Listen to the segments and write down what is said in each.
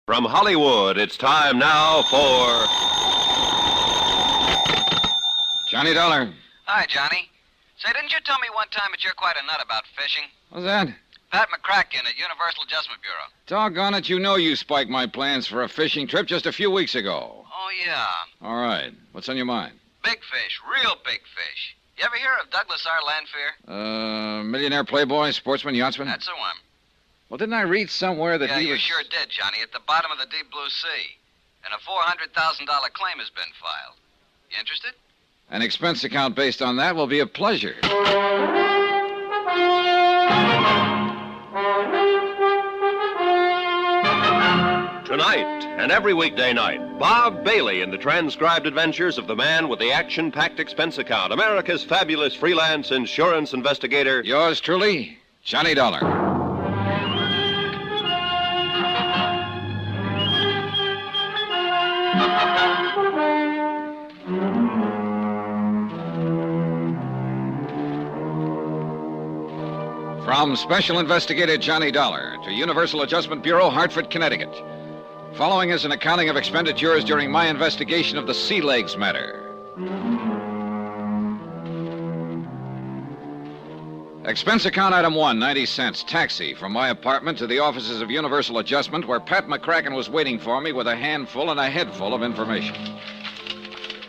From Hollywood, it's time now for... Johnny Dollar. Hi, Johnny. Say, didn't you tell me one time that you're quite a nut about fishing? What's that? Pat McCracken at Universal Adjustment Bureau. Doggone it, you know you spiked my plans for a fishing trip just a few weeks ago. Oh, yeah. All right. What's on your mind? Big fish, real big fish. You ever hear of Douglas R. Lanfear? Millionaire playboy, sportsman, yachtsman? That's the one. Well, didn't I read somewhere that Yeah, he you was... sure did, Johnny, at the bottom of the deep blue sea. And a $400,000 claim has been filed. You interested? An expense account based on that will be a pleasure. Tonight and every weekday night, Bob Bailey in the transcribed adventures of the man with the action-packed expense account, America's fabulous freelance insurance investigator. Yours truly, Johnny Dollar. From Special Investigator Johnny Dollar to Universal Adjustment Bureau, Hartford, Connecticut. Following is an accounting of expenditures during my investigation of the Sea Legs matter. Expense account item 1, 90 cents. Taxi from my apartment to the offices of Universal Adjustment, where Pat McCracken was waiting for me with a handful and a head full of information.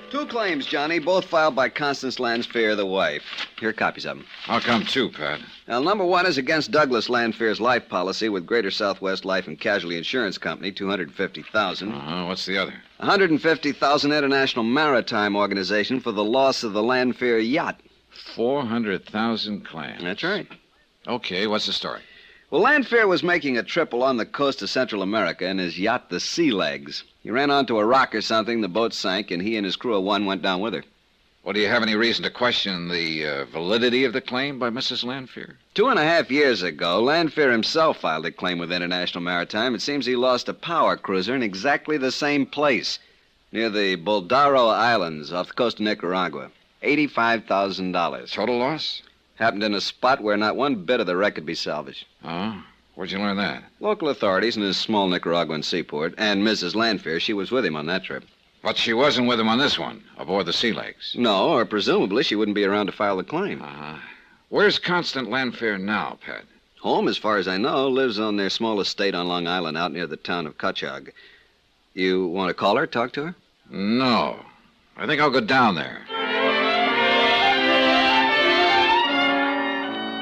2 claims, Johnny, both filed by Constance Lanfear, the wife. Here are copies of them. How come 2, Pat? Now, number 1 is against Douglas Lanfear's life policy with Greater Southwest Life and Casualty Insurance Company, $250,000. What's the other? $150,000 International Maritime Organization for the loss of the Lanfear yacht. 400,000 claims. That's right. Okay, what's the story? Well, Lanfear was making a trip along the coast of Central America in his yacht, the Sea Legs. He ran onto a rock or something, the boat sank, and he and his crew of 1 went down with her. Well, do you have any reason to question the validity of the claim by Mrs. Lanfear? 2.5 years ago, Lanfear himself filed a claim with International Maritime. It seems he lost a power cruiser in exactly the same place, near the Boldaro Islands off the coast of Nicaragua. $85,000. Total loss? Happened in a spot where not one bit of the wreck could be salvaged. Oh? Where'd you learn that? Local authorities in his small Nicaraguan seaport, and Mrs. Lanfear, she was with him on that trip. But she wasn't with him on this one, aboard the Sea Legs. No, or presumably she wouldn't be around to file the claim. Where's Constant Lanfear now, Pat? Home, as far as I know, lives on their small estate on Long Island out near the town of Cutchogue. You want to call her, talk to her? No. I think I'll go down there.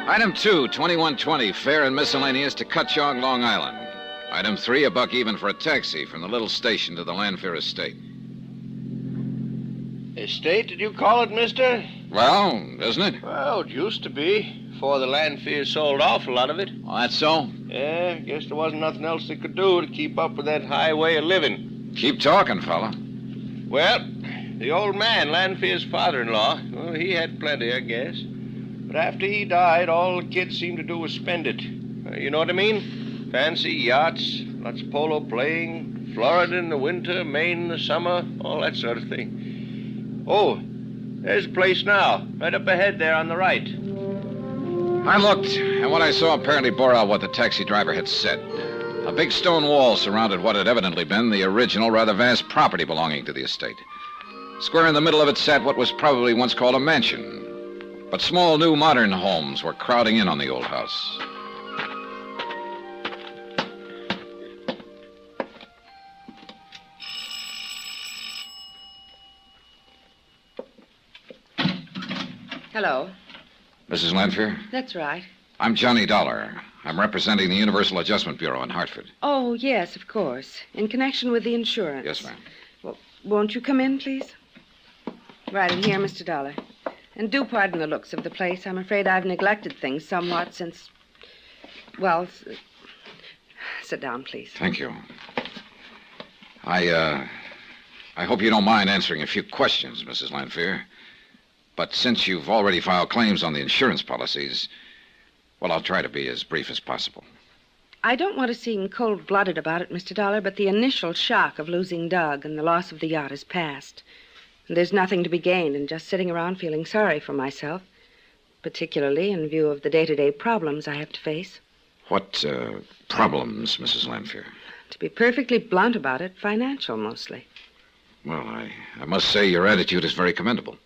Item 2, 2120, fare and miscellaneous to Cutchogue, Long Island. Item 3, a buck even for a taxi from the little station to the Lanfear estate. Estate, did you call it, mister? Well, isn't it? Well, it used to be, before the Lanfears sold off a lot of it. Oh, that's so? Yeah, guess there wasn't nothing else they could do to keep up with that high way of living. Keep talking, fella. Well, the old man, Lanfear's father-in-law, well, he had plenty, I guess. But after he died, all the kids seemed to do was spend it. You know what I mean? Fancy yachts, lots of polo playing, Florida in the winter, Maine in the summer, all that sort of thing. Oh, there's a place now, right up ahead there on the right. I looked, and what I saw apparently bore out what the taxi driver had said. A big stone wall surrounded what had evidently been the original, rather vast property belonging to the estate. Square in the middle of it sat what was probably once called a mansion. But small, new, modern homes were crowding in on the old house. Hello. Mrs. Lanfear? That's right. I'm Johnny Dollar. I'm representing the Universal Adjustment Bureau in Hartford. Oh, yes, of course. In connection with the insurance. Yes, ma'am. Well, won't you come in, please? Right in here, Mr. Dollar. And do pardon the looks of the place. I'm afraid I've neglected things somewhat since... Well, sit down, please. Thank you. I hope you don't mind answering a few questions, Mrs. Lanfear. But since you've already filed claims on the insurance policies, well, I'll try to be as brief as possible. I don't want to seem cold-blooded about it, Mr. Dollar, but the initial shock of losing Doug and the loss of the yacht is past. And there's nothing to be gained in just sitting around feeling sorry for myself, particularly in view of the day-to-day problems I have to face. What problems, Mrs. Lanfear? To be perfectly blunt about it, financial mostly. Well, I must say your attitude is very commendable.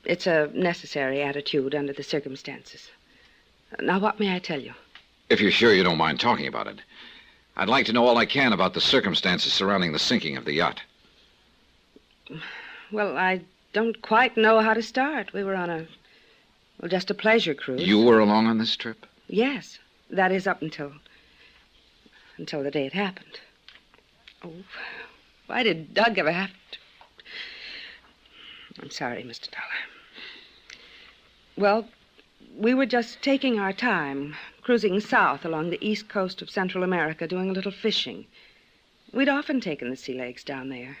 It's a necessary attitude under the circumstances. Now, what may I tell you? If you're sure you don't mind talking about it. I'd like to know all I can about the circumstances surrounding the sinking of the yacht. Well, I don't quite know how to start. We were on just a pleasure cruise. You were along on this trip? Yes. That is up until the day it happened. Oh, why did Doug ever have to... I'm sorry, Mr. Dollar. Well, we were just taking our time, cruising south along the east coast of Central America, doing a little fishing. We'd often taken the sea legs down there.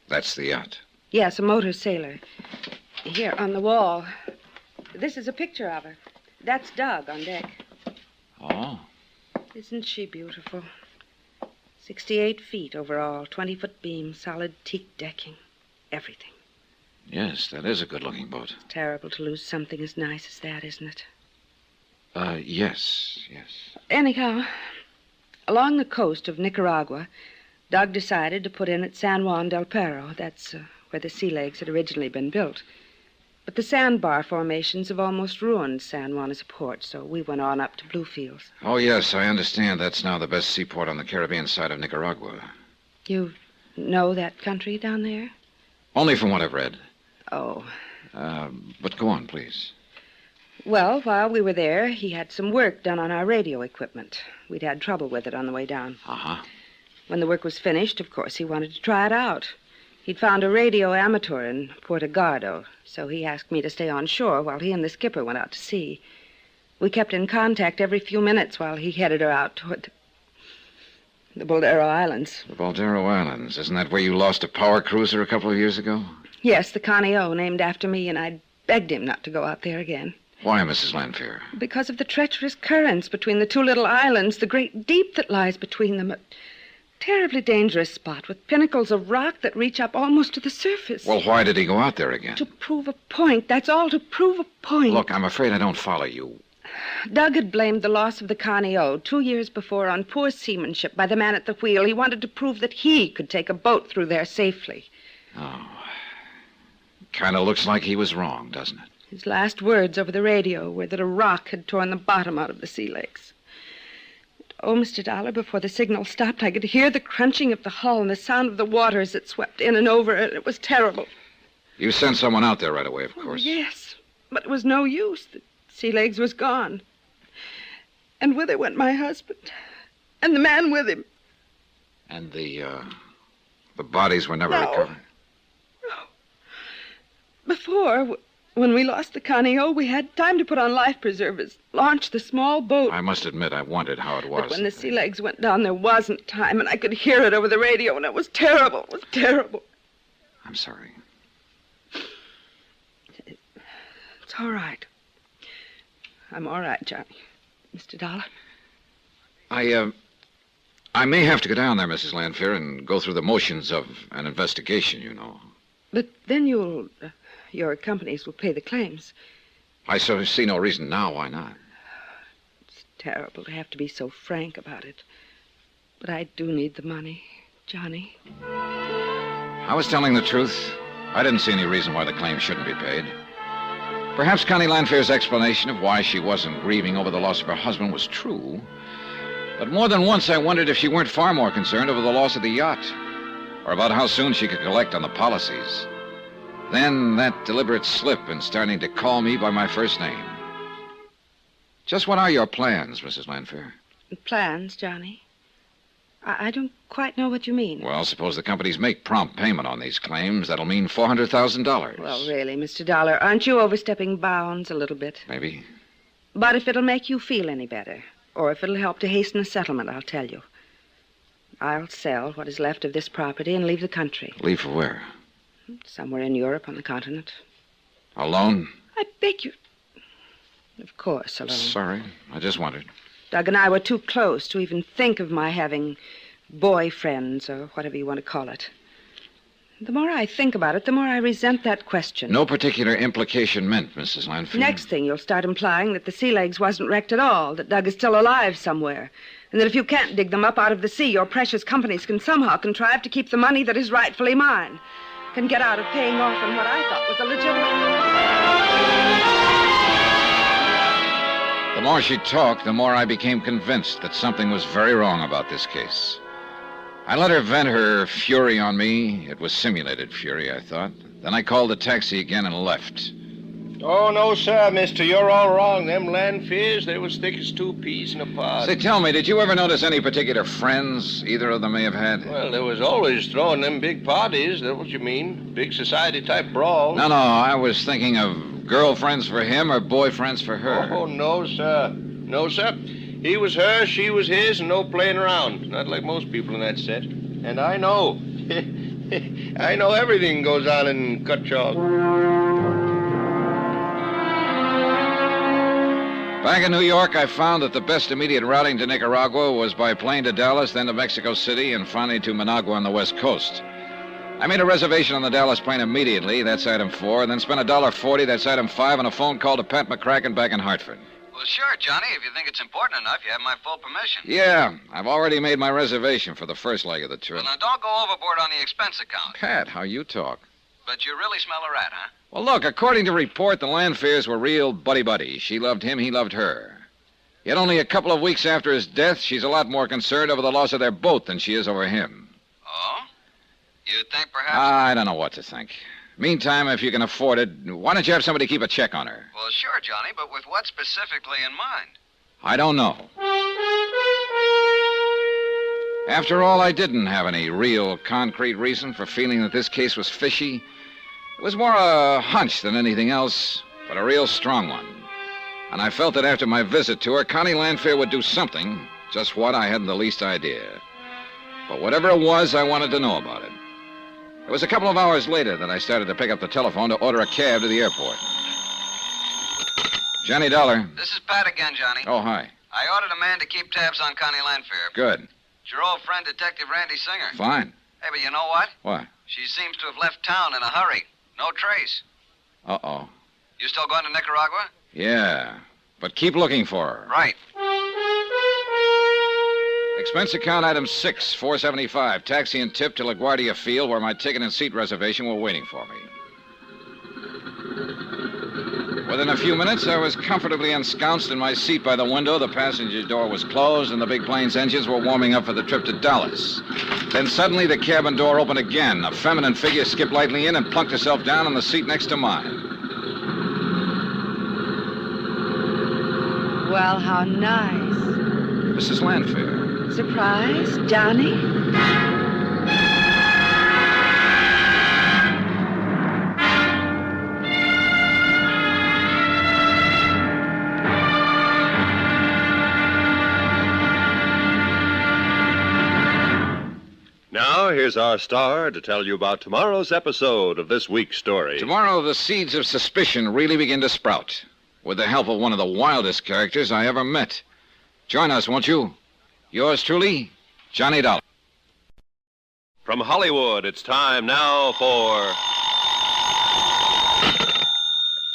That's the yacht? Yes, a motor sailor. Here, on the wall. This is a picture of her. That's Doug on deck. Oh. Isn't she beautiful? 68 feet overall, 20-foot beam, solid teak decking. Everything. Yes, that is a good-looking boat. It's terrible to lose something as nice as that, isn't it? Yes. Anyhow, along the coast of Nicaragua, Doug decided to put in at San Juan del Perro. That's where the sea legs had originally been built. But the sandbar formations have almost ruined San Juan as a port, so we went on up to Bluefields. Oh, yes, I understand that's now the best seaport on the Caribbean side of Nicaragua. You know that country down there? Only from what I've read. Oh. But go on, please. Well, while we were there, he had some work done on our radio equipment. We'd had trouble with it on the way down. Uh-huh. When the work was finished, of course, he wanted to try it out. He'd found a radio amateur in Puerto Gardo, so he asked me to stay on shore while he and the skipper went out to sea. We kept in contact every few minutes while he headed her out toward the Boldero Islands. The Boldero Islands. Isn't that where you lost a power cruiser a couple of years ago? Yes, the Connie O, named after me, and I begged him not to go out there again. Why, Mrs. Lanfear? Because of the treacherous currents between the two little islands, the great deep that lies between them. A terribly dangerous spot with pinnacles of rock that reach up almost to the surface. Well, why did he go out there again? To prove a point. That's all, to prove a point. Look, I'm afraid I don't follow you. Doug had blamed the loss of the Connie O 2 years before on poor seamanship by the man at the wheel. He wanted to prove that he could take a boat through there safely. Oh. Kind of looks like he was wrong, doesn't it? His last words over the radio were that a rock had torn the bottom out of the sea legs. Oh, Mr. Dollar, before the signal stopped, I could hear the crunching of the hull and the sound of the water as it swept in and over, and it was terrible. You sent someone out there right away, of course. Oh, yes, but it was no use. The sea legs was gone. And with it went my husband, and the man with him. And the bodies were never recovered? No. Before, when we lost the Connie O, we had time to put on life preservers, launch the small boat. I must admit, I wondered how it was. But when the sea legs went down, there wasn't time, and I could hear it over the radio, and it was terrible. It was terrible. I'm sorry. It's all right. I'm all right, Johnny. Mr. Dollar? I may have to go down there, Mrs. Lanfear, and go through the motions of an investigation, you know. But then your companies will pay the claims. I sort of see no reason now why not. It's terrible to have to be so frank about it. But I do need the money, Johnny. I was telling the truth. I didn't see any reason why the claim shouldn't be paid. Perhaps Connie Lanfear's explanation of why she wasn't grieving over the loss of her husband was true. But more than once I wondered if she weren't far more concerned over the loss of the yacht, or about how soon she could collect on the policies. Then that deliberate slip in starting to call me by my first name. Just what are your plans, Mrs. Lanfear? Plans, Johnny? I don't quite know what you mean. Well, suppose the companies make prompt payment on these claims. That'll mean $400,000. Well, really, Mr. Dollar, aren't you overstepping bounds a little bit? Maybe. But if it'll make you feel any better, or if it'll help to hasten a settlement, I'll tell you. I'll sell what is left of this property and leave the country. Leave for where? Somewhere in Europe, on the continent. Alone? I beg you. Of course, alone. Sorry, I just wondered. Doug and I were too close to even think of my having boyfriends, or whatever you want to call it. The more I think about it, the more I resent that question. No particular implication meant, Mrs. Lanfear. Next thing, you'll start implying that the sea legs wasn't wrecked at all, that Doug is still alive somewhere, and that if you can't dig them up out of the sea, your precious companies can somehow contrive to keep the money that is rightfully mine, can get out of paying off on what I thought was a legitimate... The more she talked, the more I became convinced that something was very wrong about this case. I let her vent her fury on me. It was simulated fury, I thought. Then I called the taxi again and left. Oh, no, sir, mister. You're all wrong. Them Lanfears, they was thick as 2 peas in a pod. Say, tell me, did you ever notice any particular friends either of them may have had? Well, there was always throwing them big parties. That's what you mean. Big society-type brawls. No, I was thinking of girlfriends for him or boyfriends for her. Oh, no, sir. No, sir. He was her, she was his, and no playing around. Not like most people in that set. And I know. I know everything goes on in Cutchalk. Back in New York, I found that the best immediate routing to Nicaragua was by plane to Dallas, then to Mexico City, and finally to Managua on the West Coast. I made a reservation on the Dallas plane immediately, that's item 4, and then spent $1.40, that's item 5, on a phone call to Pat McCracken back in Hartford. Well, sure, Johnny. If you think it's important enough, you have my full permission. Yeah, I've already made my reservation for the first leg of the trip. Well, now, don't go overboard on the expense account. Pat, how you talk. But you really smell a rat, huh? Well, look, according to report, the Lanfears were real buddy-buddy. She loved him, he loved her. Yet only a couple of weeks after his death, she's a lot more concerned over the loss of their boat than she is over him. Oh? You think perhaps... I don't know what to think. Meantime, if you can afford it, why don't you have somebody keep a check on her? Well, sure, Johnny, but with what specifically in mind? I don't know. After all, I didn't have any real concrete reason for feeling that this case was fishy. It was more a hunch than anything else, but a real strong one. And I felt that after my visit to her, Connie Lanfear would do something. Just what, I hadn't the least idea. But whatever it was, I wanted to know about it. It was a couple of hours later that I started to pick up the telephone to order a cab to the airport. Johnny Dollar. This is Pat again, Johnny. Oh, hi. I ordered a man to keep tabs on Connie Lanfear. Good. It's your old friend, Detective Randy Singer. Fine. Hey, but you know what? What? She seems to have left town in a hurry. No trace. Uh-oh. You still going to Nicaragua? Yeah, but keep looking for her. Right. Expense account item 6, $475. Taxi and tip to LaGuardia Field, where my ticket and seat reservation were waiting for me. Within a few minutes, I was comfortably ensconced in my seat by the window. The passenger door was closed, and the big plane's engines were warming up for the trip to Dallas. Then suddenly, the cabin door opened again. A feminine figure skipped lightly in and plunked herself down on the seat next to mine. Well, how nice. Mrs. Lanfear. Surprise, Johnny? Now, here's our star to tell you about tomorrow's episode of this week's story. Tomorrow, the seeds of suspicion really begin to sprout, with the help of one of the wildest characters I ever met. Join us, won't you? Yours truly, Johnny Dollar. From Hollywood, it's time now for...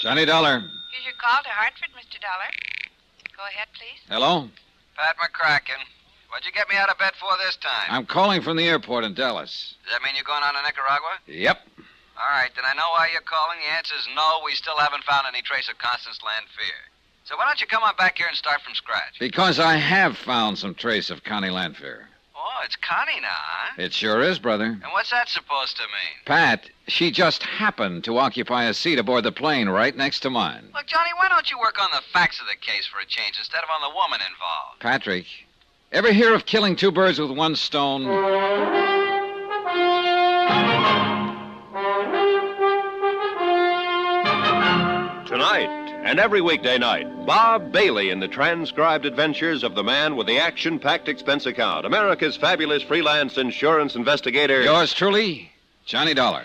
Johnny Dollar. Here's your call to Hartford, Mr. Dollar. Go ahead, please. Hello? Pat McCracken. What'd you get me out of bed for this time? I'm calling from the airport in Dallas. Does that mean you're going on to Nicaragua? Yep. All right, then I know why you're calling. The answer's no. We still haven't found any trace of Constance Lanfear. So why don't you come on back here and start from scratch? Because I have found some trace of Connie Lanfear. Oh, it's Connie now, huh? It sure is, brother. And what's that supposed to mean? Pat, she just happened to occupy a seat aboard the plane right next to mine. Look, Johnny, why don't you work on the facts of the case for a change instead of on the woman involved? Patrick, ever hear of killing two birds with one stone? Tonight and every weekday night, Bob Bailey in the transcribed adventures of the man with the action-packed expense account, America's fabulous freelance insurance investigator. Yours truly, Johnny Dollar.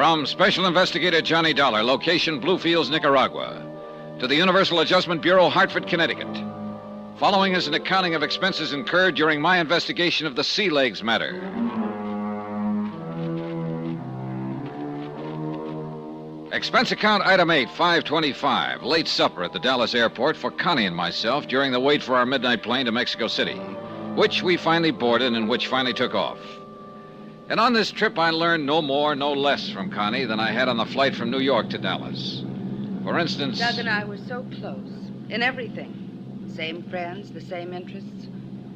From Special Investigator Johnny Dollar, location Bluefields, Nicaragua, to the Universal Adjustment Bureau, Hartford, Connecticut. Following is an accounting of expenses incurred during my investigation of the Sea Legs matter. Expense account item 8, 525, late supper at the Dallas airport for Connie and myself during the wait for our midnight plane to Mexico City, which we finally boarded and which finally took off. And on this trip, I learned no more, no less from Connie than I had on the flight from New York to Dallas. For instance... Doug and I were so close in everything. Same friends, the same interests.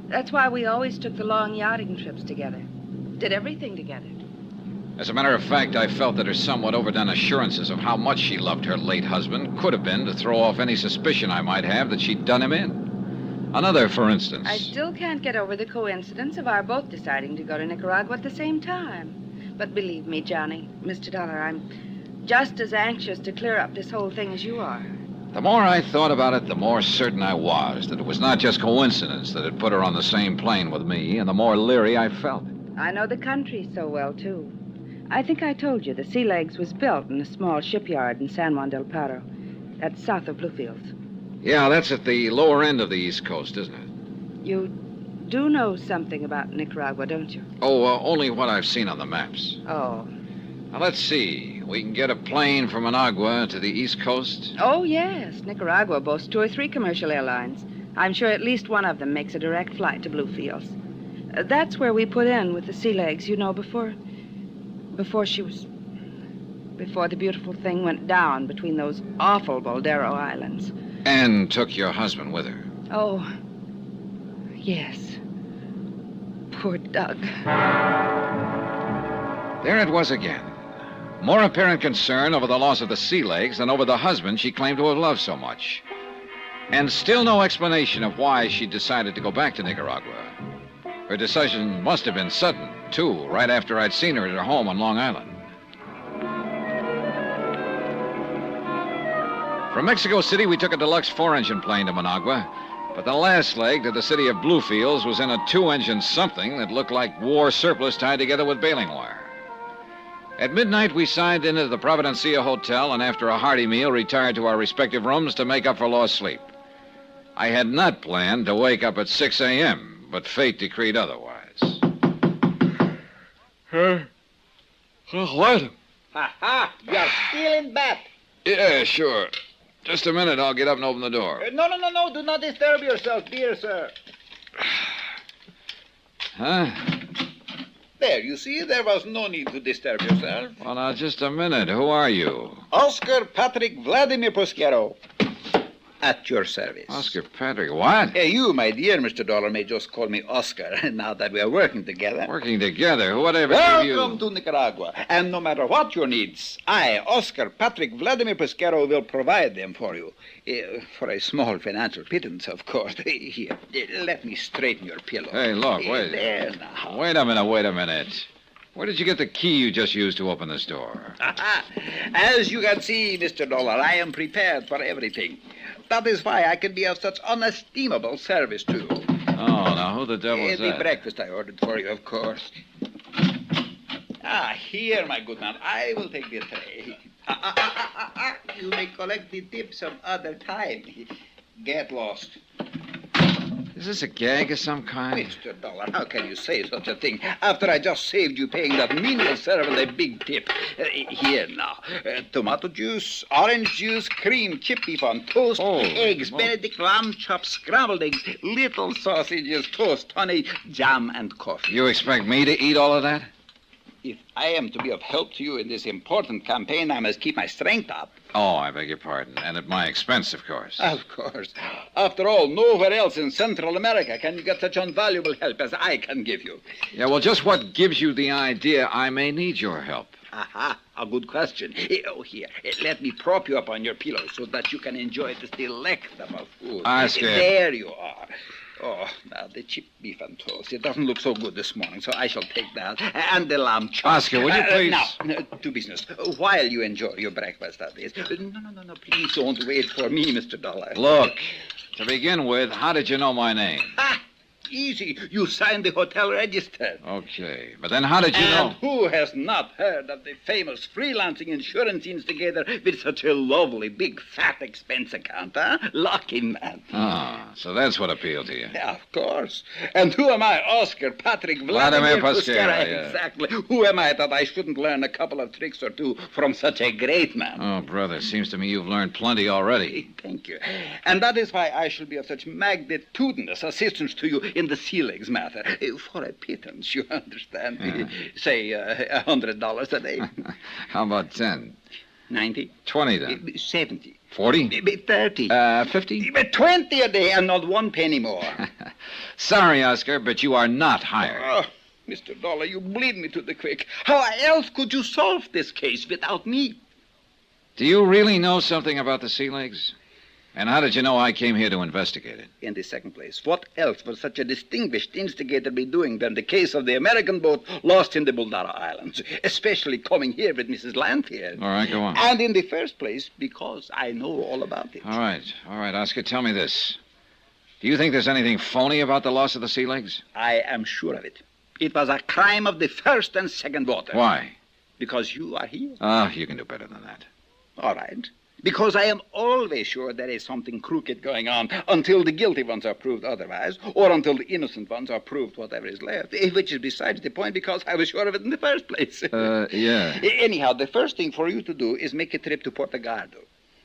That's why we always took the long yachting trips together. Did everything together. As a matter of fact, I felt that her somewhat overdone assurances of how much she loved her late husband could have been to throw off any suspicion I might have that she'd done him in. Another, for instance. I still can't get over the coincidence of our both deciding to go to Nicaragua at the same time. But believe me, Johnny, Mr. Dollar, I'm just as anxious to clear up this whole thing as you are. The more I thought about it, the more certain I was that it was not just coincidence that had put her on the same plane with me, and the more leery I felt. I know the country so well, too. I think I told you the Sea Legs was built in a small shipyard in San Juan del Paro. That's south of Bluefields. Yeah, that's at the lower end of the East Coast, isn't it? You do know something about Nicaragua, don't you? Oh, only what I've seen on the maps. Oh. Now, let's see. We can get a plane from Managua to the East Coast? Oh, yes. Nicaragua boasts 2 or 3 commercial airlines. I'm sure at least one of them makes a direct flight to Bluefields. That's where we put in with the Sea Legs, you know, before the beautiful thing went down between those awful Boldero Islands. And took your husband with her. Oh, yes. Poor Doug. There it was again. More apparent concern over the loss of the Sea Legs than over the husband she claimed to have loved so much. And still no explanation of why she decided to go back to Nicaragua. Her decision must have been sudden, too, right after I'd seen her at her home on Long Island. From Mexico City, we took a deluxe 4-engine plane to Managua, but the last leg to the city of Bluefields was in a 2-engine something that looked like war surplus tied together with baling wire. At midnight, we signed into the Providencia Hotel, and after a hearty meal, retired to our respective rooms to make up for lost sleep. I had not planned to wake up at 6 a.m., but fate decreed otherwise. What? Ha! You're still in bed. Yeah, sure. Just a minute, I'll get up and open the door. No. Do not disturb yourself, dear sir. Huh? There, you see, there was no need to disturb yourself. Well, now, just a minute. Who are you? Oscar Patrick Vladimir Posquero. At your service. Oscar Patrick, what? Hey, you, my dear Mr. Dollar, may just call me Oscar, now that we are working together. Working together? Whatever gave you... Welcome to Nicaragua. And no matter what your needs, I, Oscar Patrick Vladimir Posquero, will provide them for you. For a small financial pittance, of course. Here, let me straighten your pillow. Hey, look, wait. There now. Wait a minute. Where did you get the key you just used to open this door? As you can see, Mr. Dollar, I am prepared for everything. That is why I can be of such unestimable service to you. Oh, now who the devil is The that? breakfast I ordered for you, of course. Here, my good man, I will take the tray. You may collect the tip some other time. Get lost. Is this a gag of some kind? Mr. Dollar, how can you say such a thing after I just saved you paying that menial servant a big tip? Here now. Tomato juice, orange juice, cream, chip beef on toast, eggs, Benedict lamb chops, scrambled eggs, little sausages, toast, honey, jam, and coffee. You expect me to eat all of that? If I am to be of help to you in this important campaign, I must keep my strength up. Oh, I beg your pardon. And at my expense, of course. Of course. After all, nowhere else in Central America can you get such invaluable help as I can give you. Yeah, well, just what gives you the idea I may need your help? A good question. Oh, here, let me prop you up on your pillow so that you can enjoy this delectable food. Oscar. There you are. Oh, now the chip beef and toast. It doesn't look so good this morning, so I shall take that. And the lamb chop. Oscar, would you please... Now, to business. While you enjoy your breakfast, that is. No. Please don't wait for me, Mr. Dollar. Look, to begin with, how did you know my name? Easy. You signed the hotel register. Okay, but then how did you know? And who has not heard of the famous freelancing insurance instigator with such a lovely, big, fat expense account, huh? Lucky man. Ah, so that's what appealed to you. Yeah, of course. And who am I? Oscar Patrick Vladimir Pasquera. yeah. Exactly. Who am I that I shouldn't learn a couple of tricks or two from such a great man? Oh, brother, seems to me you've learned plenty already. Thank you. And that is why I shall be of such magnitudinous assistance to you in the sea legs matter. For a pittance, you understand. Yeah. Say, $100 a day. How about 10? 90. 20 then. 70. 40? 30. 50? 20 a day and not 1 penny more. Sorry, Oscar, but you are not hired. Oh, Mr. Dollar, you bleed me to the quick. How else could you solve this case without me? Do you really know something about the sea legs? And how did you know I came here to investigate it? In the second place, what else would such a distinguished instigator be doing than the case of the American boat lost in the Boldaro Islands, especially coming here with Mrs. Lanfear? All right, go on. And in the first place, because I know all about it. All right, Oscar, tell me this. Do you think there's anything phony about the loss of the sea legs? I am sure of it. It was a crime of the first and second water. Why? Because you are here. Oh, you can do better than that. All right. Because I am always sure there is something crooked going on until the guilty ones are proved otherwise, or until the innocent ones are proved whatever is left, which is besides the point because I was sure of it in the first place. Yeah. Anyhow, the first thing for you to do is make a trip to Portugaldo.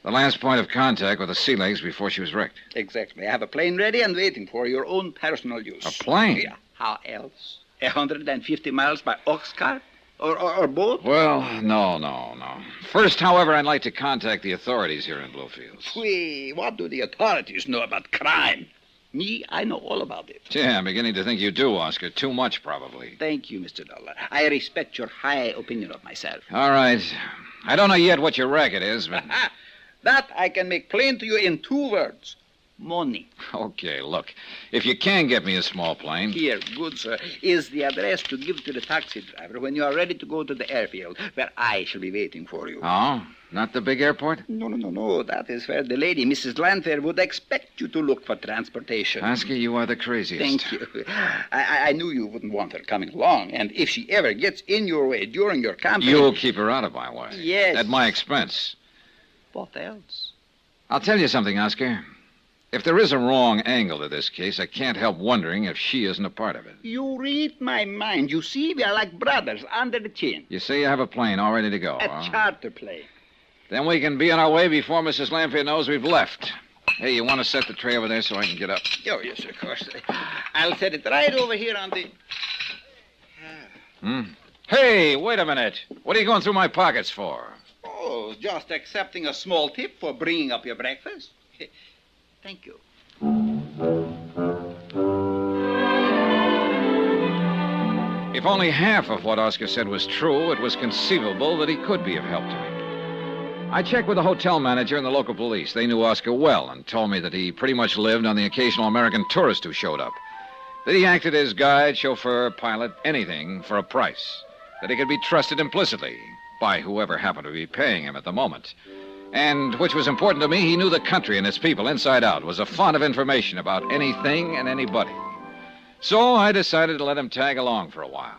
The last point of contact with the sea legs before she was wrecked. Exactly. I have a plane ready and waiting for your own personal use. A plane? Yeah. How else? 150 miles by ox cart? Or boat? Well, no. First, however, I'd like to contact the authorities here in Bluefields. Wait, what do the authorities know about crime? Me, I know all about it. Yeah, I'm beginning to think you do, Oscar. Too much, probably. Thank you, Mr. Dollar. I respect your high opinion of myself. All right. I don't know yet what your racket is, but... That I can make plain to you in 2 words. Money. Okay, look. If you can get me a small plane... Here, good sir, is the address to give to the taxi driver when you are ready to go to the airfield, where I shall be waiting for you. Oh? Not the big airport? No. That is where the lady, Mrs. Lanfear, would expect you to look for transportation. Oscar, you are the craziest. Thank you. I knew you wouldn't want her coming along, and if she ever gets in your way during your campaign... You'll keep her out of my way. Yes. At my expense. What else? I'll tell you something, Oscar. If there is a wrong angle to this case, I can't help wondering if she isn't a part of it. You read my mind. You see, we are like brothers under the chin. You say you have a plane all ready to go, A huh? charter plane. Then we can be on our way before Mrs. Lanfear knows we've left. Hey, you want to set the tray over there so I can get up? Oh, yes, of course. I'll set it right over here on the... Hey, wait a minute. What are you going through my pockets for? Oh, just accepting a small tip for bringing up your breakfast. Thank you. If only half of what Oscar said was true, it was conceivable that he could be of help to me. I checked with the hotel manager and the local police. They knew Oscar well and told me that he pretty much lived on the occasional American tourist who showed up. That he acted as guide, chauffeur, pilot, anything for a price. That he could be trusted implicitly by whoever happened to be paying him at the moment. And, which was important to me, he knew the country and its people inside out, was a font of information about anything and anybody. So I decided to let him tag along for a while.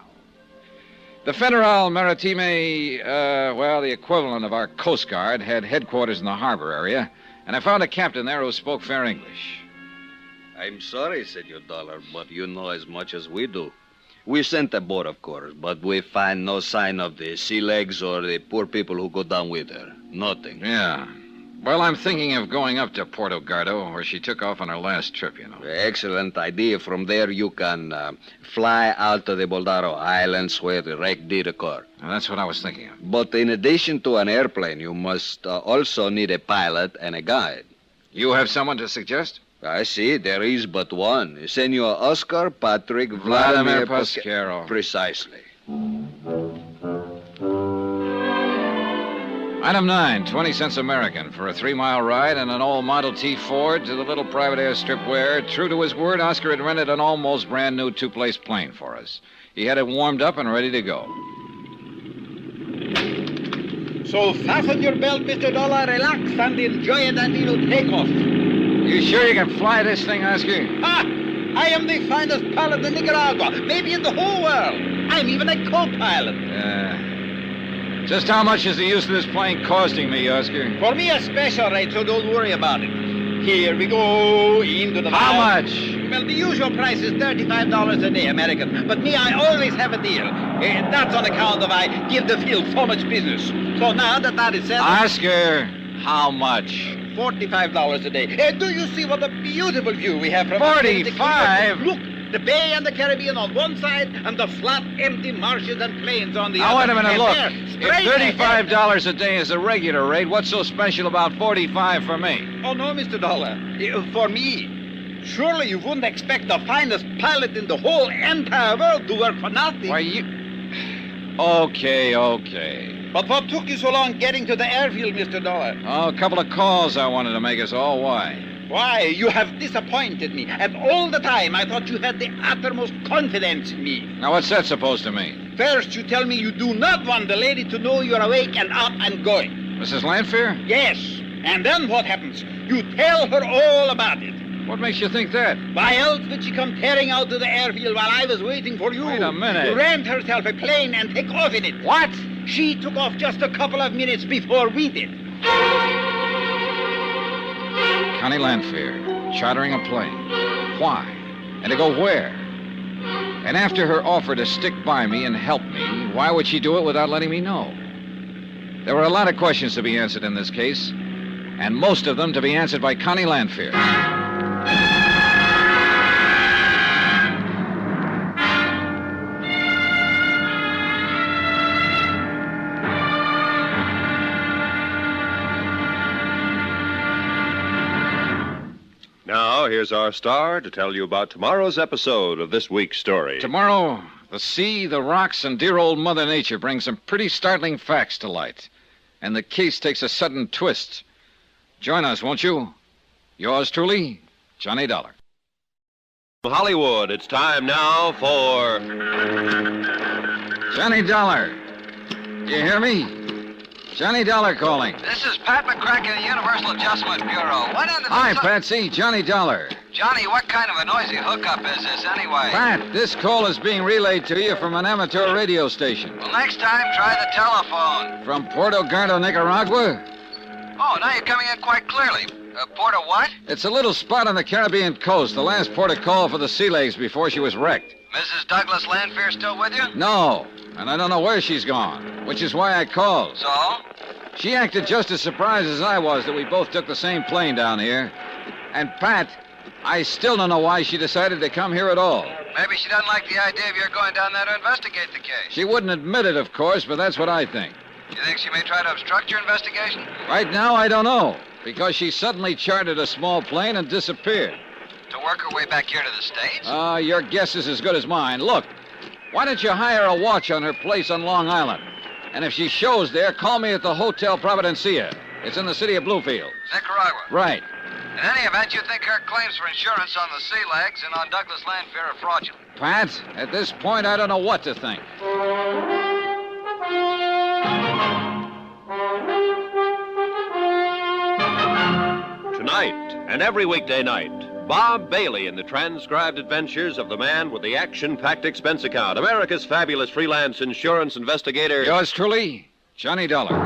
The Federal Maritime, the equivalent of our Coast Guard, had headquarters in the harbor area, and I found a captain there who spoke fair English. I'm sorry, Senor Dollar, but you know as much as we do. We sent a boat, of course, but we find no sign of the sea legs or the poor people who go down with her. Nothing. Yeah. Well, I'm thinking of going up to Porto Gardo, where she took off on her last trip, you know. Excellent idea. From there, you can fly out to the Boldaro Islands where the wreck did occur. Now, that's what I was thinking of. But in addition to an airplane, you must also need a pilot and a guide. You have someone to suggest? I see. There is but one. Senor Oscar Patrick Vladimir Pasquera. Precisely. Item 9, 20 cents American for a 3-mile ride in an old Model T Ford to the little private airstrip where, true to his word, Oscar had rented an almost brand new 2-place plane for us. He had it warmed up and ready to go. So fasten your belt, Mr. Dollar, relax and enjoy it, and we will take off. You sure you can fly this thing, Oscar? Ah! I am the finest pilot in Nicaragua, maybe in the whole world. I'm even a co-pilot. Just how much is the use of this plane costing me, Oscar? For me, a special rate, so don't worry about it. Here we go into the... How much? Well, the usual price is $35 a day, American. But me, I always have a deal. That's on account of I give the field so much business. So now that is said... Oscar, how much? $45 a day. Do you see what a beautiful view we have from... 45? Look, the bay and the Caribbean on one side, and the flat, empty marshes and plains on the other. Now, wait a minute, And look. there, If straight $35 a day is a regular rate, what's so special about 45 for me? Oh, no, Mr. Dollar. For me, surely you wouldn't expect the finest pilot in the whole entire world to work for nothing. Why, you... Okay. But what took you so long getting to the airfield, Mr. Dollar? Oh, a couple of calls I wanted to make is all. Why? Why, you have disappointed me. And all the time, I thought you had the uttermost confidence in me. Now, what's that supposed to mean? First, you tell me you do not want the lady to know you're awake and up and going. Mrs. Lanfear? Yes. And then what happens? You tell her all about it. What makes you think that? Why else would she come tearing out to the airfield while I was waiting for you? Wait a minute. Rent herself a plane and take off in it. What? She took off just a couple of minutes before we did. Connie Lanfear, chartering a plane. Why? And to go where? And after her offer to stick by me and help me, why would she do it without letting me know? There were a lot of questions to be answered in this case, and most of them to be answered by Connie Lanfear. Now, here's our star to tell you about tomorrow's episode of this week's story. Tomorrow, the sea, the rocks, and dear old Mother Nature bring some pretty startling facts to light. And the case takes a sudden twist. Join us, won't you? Yours truly, Johnny Dollar. From Hollywood, it's time now for... Johnny Dollar. You hear me? Johnny Dollar calling. This is Pat McCracken, Universal Adjustment Bureau. What end of the... Hi, Patsy. Johnny Dollar. Johnny, what kind of a noisy hookup is this anyway? Pat, this call is being relayed to you from an amateur radio station. Well, next time, try the telephone. From Puerto Gardo, Nicaragua? Oh, now you're coming in quite clearly. Port of what? It's a little spot on the Caribbean coast, the last port of call for the Sea Legs before she was wrecked. Mrs. Douglas Lanfear still with you? No, and I don't know where she's gone, which is why I called. So? She acted just as surprised as I was that we both took the same plane down here. And, Pat, I still don't know why she decided to come here at all. Maybe she doesn't like the idea of your going down there to investigate the case. She wouldn't admit it, of course, but that's what I think. You think she may try to obstruct your investigation? Right now, I don't know, because she suddenly chartered a small plane and disappeared. To work her way back here to the States? Your guess is as good as mine. Look, why don't you hire a watch on her place on Long Island? And if she shows there, call me at the Hotel Providencia. It's in the city of Bluefield. Nicaragua? Right. In any event, you think her claims for insurance on the Sea Legs and on Douglas Lanfear are fraudulent? Pat, at this point, I don't know what to think. Tonight and every weekday night, Bob Bailey in the transcribed adventures of the man with the action-packed expense account, America's fabulous freelance insurance investigator. Yours truly, Johnny Dollar.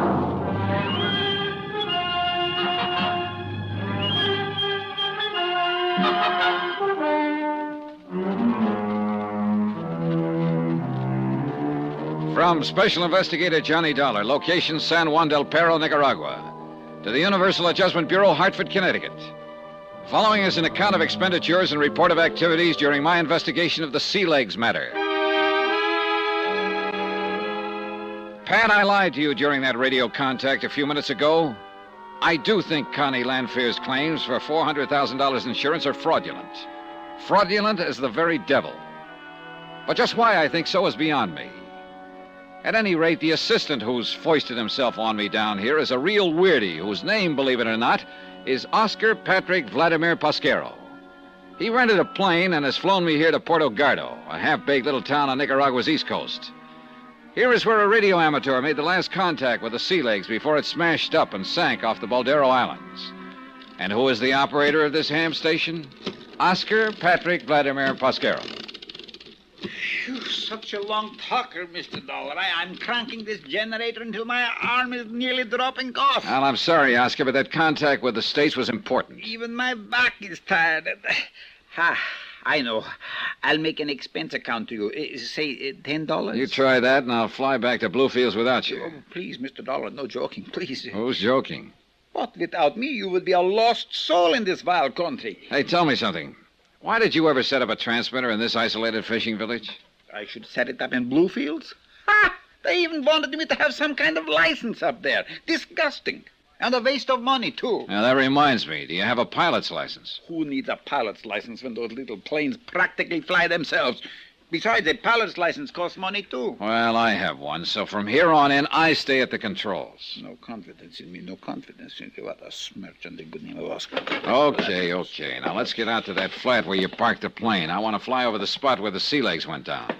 From Special Investigator Johnny Dollar, location San Juan del Perro, Nicaragua, to the Universal Adjustment Bureau, Hartford, Connecticut. Following is an account of expenditures and report of activities during my investigation of the Sea Legs matter. Pat, I lied to you during that radio contact a few minutes ago. I do think Connie Lanfear's claims for $400,000 insurance are fraudulent. Fraudulent as the very devil. But just why I think so is beyond me. At any rate, the assistant who's foisted himself on me down here is a real weirdie whose name, believe it or not, is Oscar Patrick Vladimir Pasquero. He rented a plane and has flown me here to Puerto Gardo, a half-baked little town on Nicaragua's east coast. Here is where a radio amateur made the last contact with the Sea Legs before it smashed up and sank off the Boldero Islands. And who is the operator of this ham station? Oscar Patrick Vladimir Pasquero. Phew, such a long talker, Mr. Dollar. I'm cranking this generator until my arm is nearly dropping off. Well, I'm sorry, Oscar, but that contact with the States was important. Even my back is tired. I know. I'll make an expense account to you. Say $10. You try that, and I'll fly back to Bluefields without you. Oh, please, Mr. Dollar, no joking, please. Who's joking? What, without me, you would be a lost soul in this vile country. Hey, tell me something. Why did you ever set up a transmitter in this isolated fishing village? I should set it up in Bluefields? Ha! They even wanted me to have some kind of license up there. Disgusting. And a waste of money, too. Now, that reminds me. Do you have a pilot's license? Who needs a pilot's license when those little planes practically fly themselves? Besides, a pilot's license costs money, too. Well, I have one, so from here on in, I stay at the controls. No confidence in me, no confidence in you. What a smirch on the good name of Oscar. Okay. Now, let's get out to that flat where you parked the plane. I want to fly over the spot where the sea legs went down.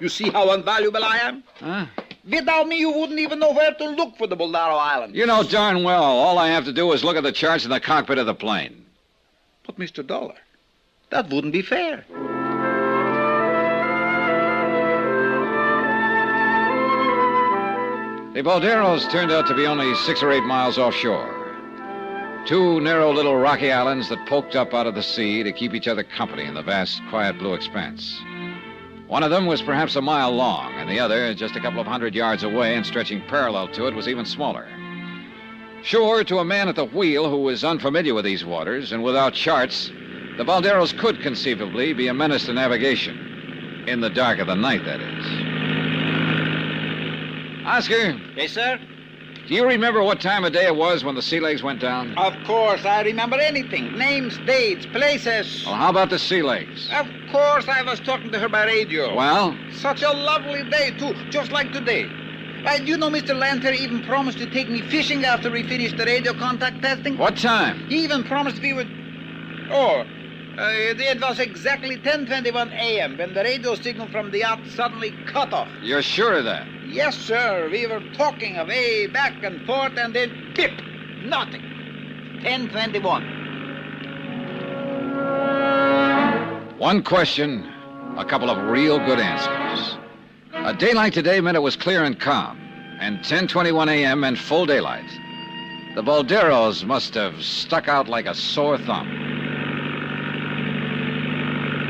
You see how invaluable I am? Huh? Without me, you wouldn't even know where to look for the Boldaro Islands. You know darn well, all I have to do is look at the charts in the cockpit of the plane. But, Mr. Dollar, that wouldn't be fair. The Balderos turned out to be only 6 or 8 miles offshore. 2 narrow little rocky islands that poked up out of the sea to keep each other company in the vast, quiet blue expanse. One of them was perhaps a mile long, and the other, just a couple of 100 yards away and stretching parallel to it, was even smaller. Sure, to a man at the wheel who was unfamiliar with these waters and without charts, the Balderos could conceivably be a menace to navigation. In the dark of the night, that is. Oscar? Yes, sir? Do you remember what time of day it was when the sea legs went down? Of course, I remember anything. Names, dates, places. Well, how about the sea legs? Of course, I was talking to her by radio. Well? Such a lovely day, too, just like today. You know, Mr. Lanter even promised to take me fishing after we finished the radio contact testing. What time? He even promised we would... it was exactly 10:21 a.m. when the radio signal from the yacht suddenly cut off. You're sure of that? Yes, sir. We were talking away back and forth, and then pip! Nothing. 10:21. One question, a couple of real good answers. A day like today meant it was clear and calm, and 10:21 a.m. meant full daylight. The Balderos must have stuck out like a sore thumb.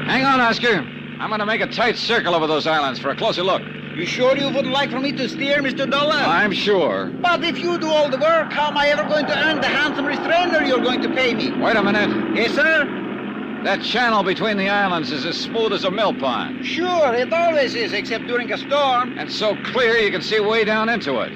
Hang on, Oscar. I'm going to make a tight circle over those islands for a closer look. You sure you wouldn't like for me to steer, Mr. Dollar? I'm sure. But if you do all the work, how am I ever going to earn the handsome restrainer you're going to pay me? Wait a minute. Yes, sir? That channel between the islands is as smooth as a mill pond. Sure, it always is, except during a storm. And so clear you can see way down into it.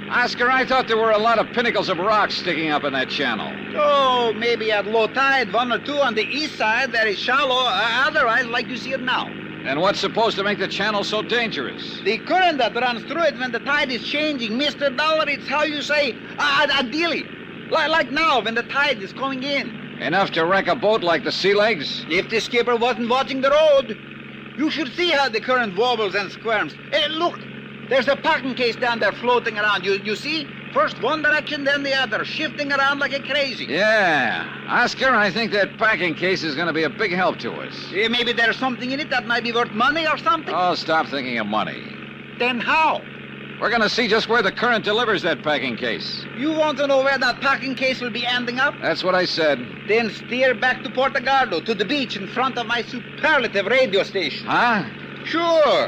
Oscar, I thought there were a lot of pinnacles of rock sticking up in that channel. Oh, maybe at low tide, 1 or 2 on the east side, that is shallow. Otherwise, like you see it now. And what's supposed to make the channel so dangerous? The current that runs through it when the tide is changing. Mr. Dollar, it's how you say, a dilly. Like now, when the tide is coming in. Enough to wreck a boat like the Sea Legs? If the skipper wasn't watching the road. You should see how the current wobbles and squirms. Hey, look, there's a packing case down there floating around. You see? First one direction, then the other, shifting around like a crazy. Yeah. Oscar, I think that packing case is going to be a big help to us. Maybe there's something in it that might be worth money or something. Oh, stop thinking of money. Then how? We're going to see just where the current delivers that packing case. You want to know where that packing case will be ending up? That's what I said. Then steer back to Portugaldo, to the beach in front of my superlative radio station. Huh? Sure.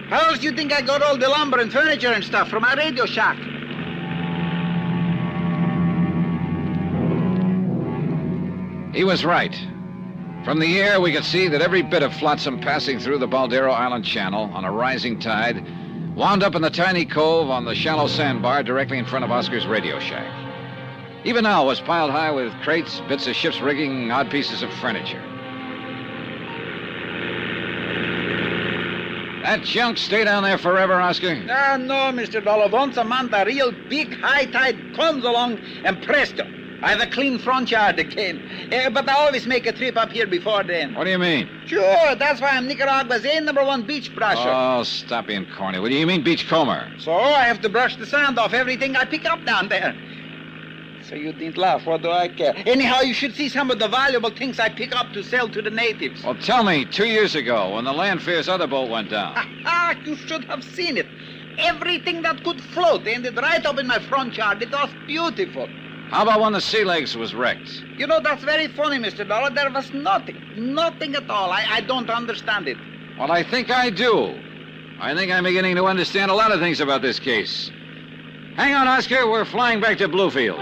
How else do you think I got all the lumber and furniture and stuff from my radio shack? He was right. From the air, we could see that every bit of flotsam passing through the Baldero Island Channel on a rising tide wound up in the tiny cove on the shallow sandbar directly in front of Oscar's radio shack. Even now it was piled high with crates, bits of ship's rigging, odd pieces of furniture. That junk stay down there forever, Oscar? No, Mr. Dollar. Once a month, a real big high tide comes along, and presto, I have a clean front yard again. But I always make a trip up here before then. What do you mean? Sure, that's why I'm Nicaragua's #1 beach brusher. Oh, stop being corny. What do you mean beachcomber? So I have to brush the sand off everything I pick up down there. So you didn't laugh. What do I care? Anyhow, you should see some of the valuable things I pick up to sell to the natives. Well, tell me, 2 years ago, when the Landfear's other boat went down. You should have seen it. Everything that could float ended right up in my front yard. It was beautiful. How about when the Sea Legs was wrecked? You know, that's very funny, Mr. Dollar. There was nothing. Nothing at all. I don't understand it. Well, I think I do. I think I'm beginning to understand a lot of things about this case. Hang on, Oscar. We're flying back to Bluefield.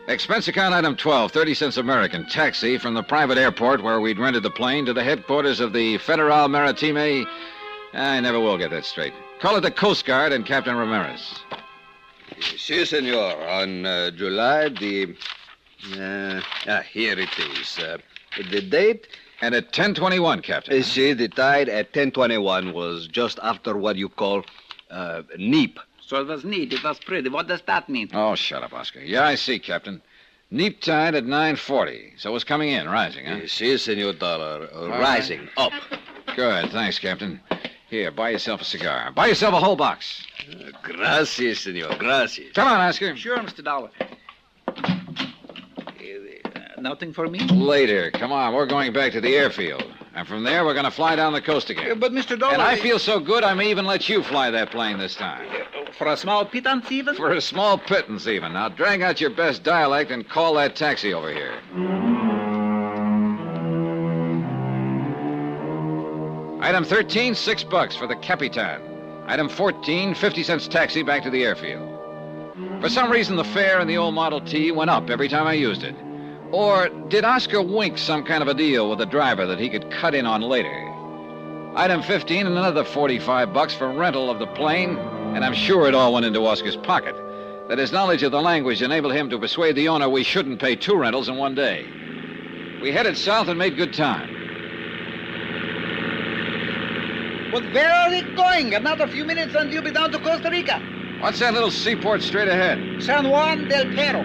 Expense account item 12, 30 cents American. Taxi from the private airport where we'd rented the plane to the headquarters of the Federal Maritime. I never will get that straight. Call it the Coast Guard and Captain Ramirez. Si, senor. On July the... here it is. The date? And at 10:21, Captain. See, the tide at 10:21 was just after what you call neap. So it was neat. It was pretty. What does that mean? Oh, shut up, Oscar. Yeah, I see, Captain. Neap tide at 9:40. So it was coming in, rising, huh? Si, senor Dollar. Rising, up. Good, thanks, Captain. Here, buy yourself a cigar. Buy yourself a whole box. Gracias, senor. Gracias. Come on, Oscar. Sure, Mr. Dollar. Nothing for me? Later. Come on, we're going back to the airfield. And from there, we're going to fly down the coast again. But, Mr. Dollar... And I feel so good, I may even let you fly that plane this time. For a small pittance, even? For a small pittance, even. Now, drag out your best dialect and call that taxi over here. Item 13, $6 for the Capitan. Item 14, 50 cents taxi back to the airfield. For some reason, the fare in the old Model T went up every time I used it. Or did Oscar wink some kind of a deal with the driver that he could cut in on later? Item 15 and another $45 for rental of the plane, and I'm sure it all went into Oscar's pocket. That his knowledge of the language enabled him to persuade the owner we shouldn't pay 2 rentals in one day. We headed south and made good time. But where are we going? Another few minutes and you'll be down to Costa Rica. What's that little seaport straight ahead? San Juan del Perro.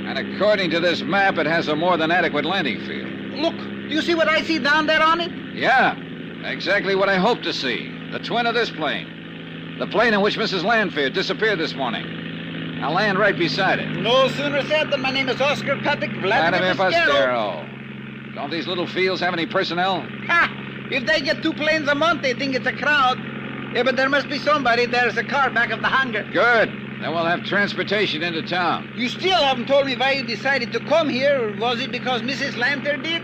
And according to this map, it has a more than adequate landing field. Look, do you see what I see down there on it? Yeah, exactly what I hoped to see. The twin of this plane. The plane in which Mrs. Landfear disappeared this morning. I'll land right beside it. No sooner said than my name is Oscar Patrick Vladimir Pastero. Don't these little fields have any personnel? Ha! If they get 2 planes a month, they think it's a crowd. Yeah, but there must be somebody. There's a car back of the hangar. Good. Then we'll have transportation into town. You still haven't told me why you decided to come here. Was it because Mrs. Landfear did?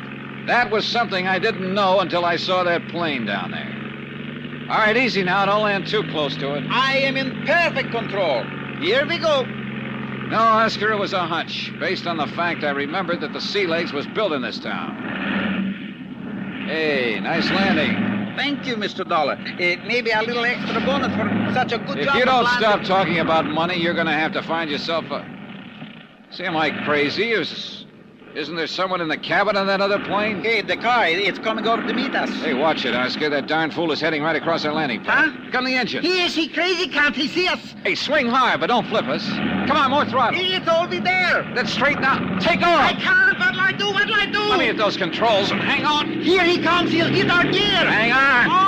That was something I didn't know until I saw that plane down there. All right, easy now. Don't land too close to it. I am in perfect control. Here we go. No, Oscar, it was a hunch, based on the fact I remembered that the Sea Legs was built in this town. Hey, nice landing. Thank you, Mr. Dollar. Maybe a little extra bonus for such a good job. If you don't of stop landing. talking about money, you're going to have to find yourself a... See, am I crazy? Isn't there someone in the cabin of that other plane? Hey, the car, it's coming over to meet us. Hey, watch it, Oscar. That darn fool is heading right across our landing pad. Huh? Come the engine. Is he crazy? Can't he see us? Hey, swing hard, but don't flip us. Come on, more throttle. It's already there. Then straighten out. Take I off. can't. What'll I do? What'll I do? Let me hit those controls and hang on. Here he comes. He'll hit our gear. Hang on.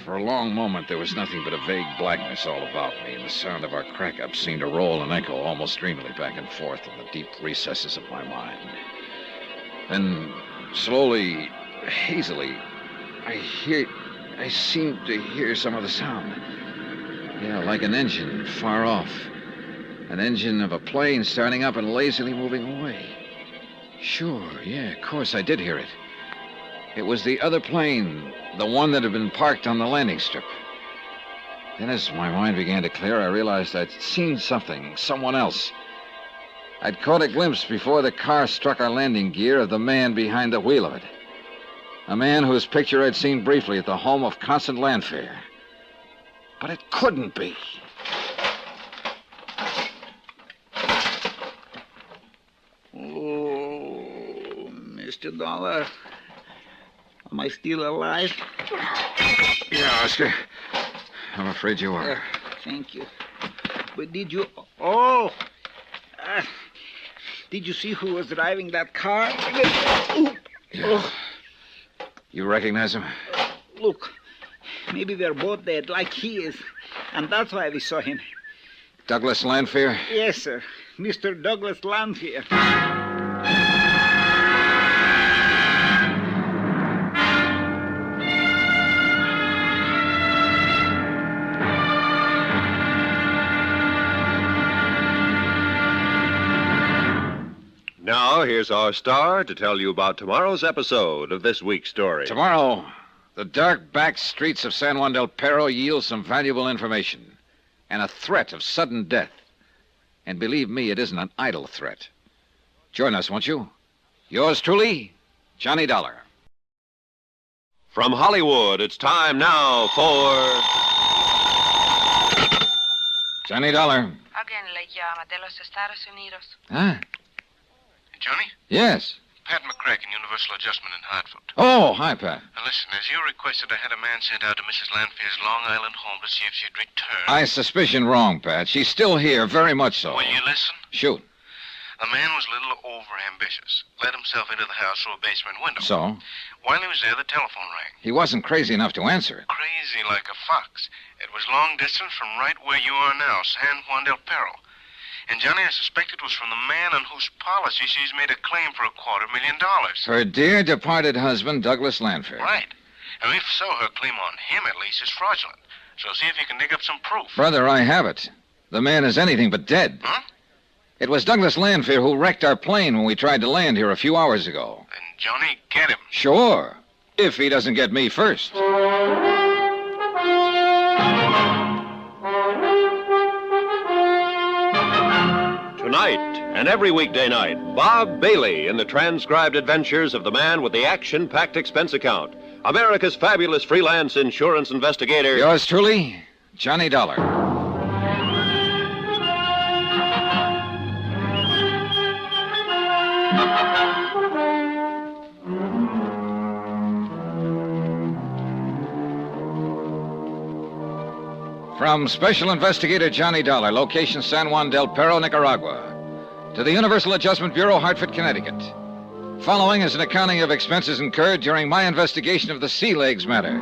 For a long moment, there was nothing but a vague blackness all about me, and the sound of our crack-up seemed to roll and echo almost dreamily back and forth in the deep recesses of my mind. Then, slowly, hazily, I seemed to hear some of the sound. Yeah, like an engine far off. An engine of a plane starting up and lazily moving away. Sure, yeah, of course, I did hear it. It was the other plane, the one that had been parked on the landing strip. Then as my mind began to clear, I realized I'd seen something, someone else. I'd caught a glimpse before the car struck our landing gear of the man behind the wheel of it. A man whose picture I'd seen briefly at the home of Constant Landfear. But it couldn't be. Oh, Mr. Dollar. Am I still alive? Yeah, Oscar. I'm afraid you are. Thank you. But did you... Oh! Did you see who was driving that car? Oh, You recognize him? look. Maybe they're both dead, like he is. And that's why we saw him. Douglas Lanfear? Yes, sir. Mr. Douglas Lanfear. Now, here's our star to tell you about tomorrow's episode of this week's story. Tomorrow, the dark back streets of San Juan del Perro yield some valuable information and a threat of sudden death. And believe me, it isn't an idle threat. Join us, won't you? Yours truly, Johnny Dollar. From Hollywood, it's time now for... Johnny Dollar. Alguien le llama de los Estados Unidos. Huh? Johnny? Yes. Pat McCracken, Universal Adjustment in Hartford. Oh, hi, Pat. Now, listen, as you requested, I had a man sent out to Mrs. Lanfear's Long Island home to see if she'd returned. I suspicion wrong, Pat. She's still here, very much so. Will you listen? Shoot. The man was a little over-ambitious. Let himself into the house through a basement window. So? While he was there, the telephone rang. He wasn't crazy enough to answer it. Crazy like a fox. It was long distance from right where you are now, San Juan del Perro. And, Johnny, I suspect it was from the man on whose policy she's made a claim for $250,000. Her dear departed husband, Douglas Lanfear. Right. And if so, her claim on him, at least, is fraudulent. So see if you can dig up some proof. Brother, I have it. The man is anything but dead. Huh? It was Douglas Lanfear who wrecked our plane when we tried to land here a few hours ago. Then, Johnny, get him. Sure. If he doesn't get me first. Tonight and every weekday night, Bob Bailey in the transcribed adventures of the man with the action-packed expense account, America's fabulous freelance insurance investigator. Yours truly, Johnny Dollar. From Special Investigator Johnny Dollar, location San Juan del Perro, Nicaragua, to the Universal Adjustment Bureau, Hartford, Connecticut. Following is an accounting of expenses incurred during my investigation of the Sea Legs matter.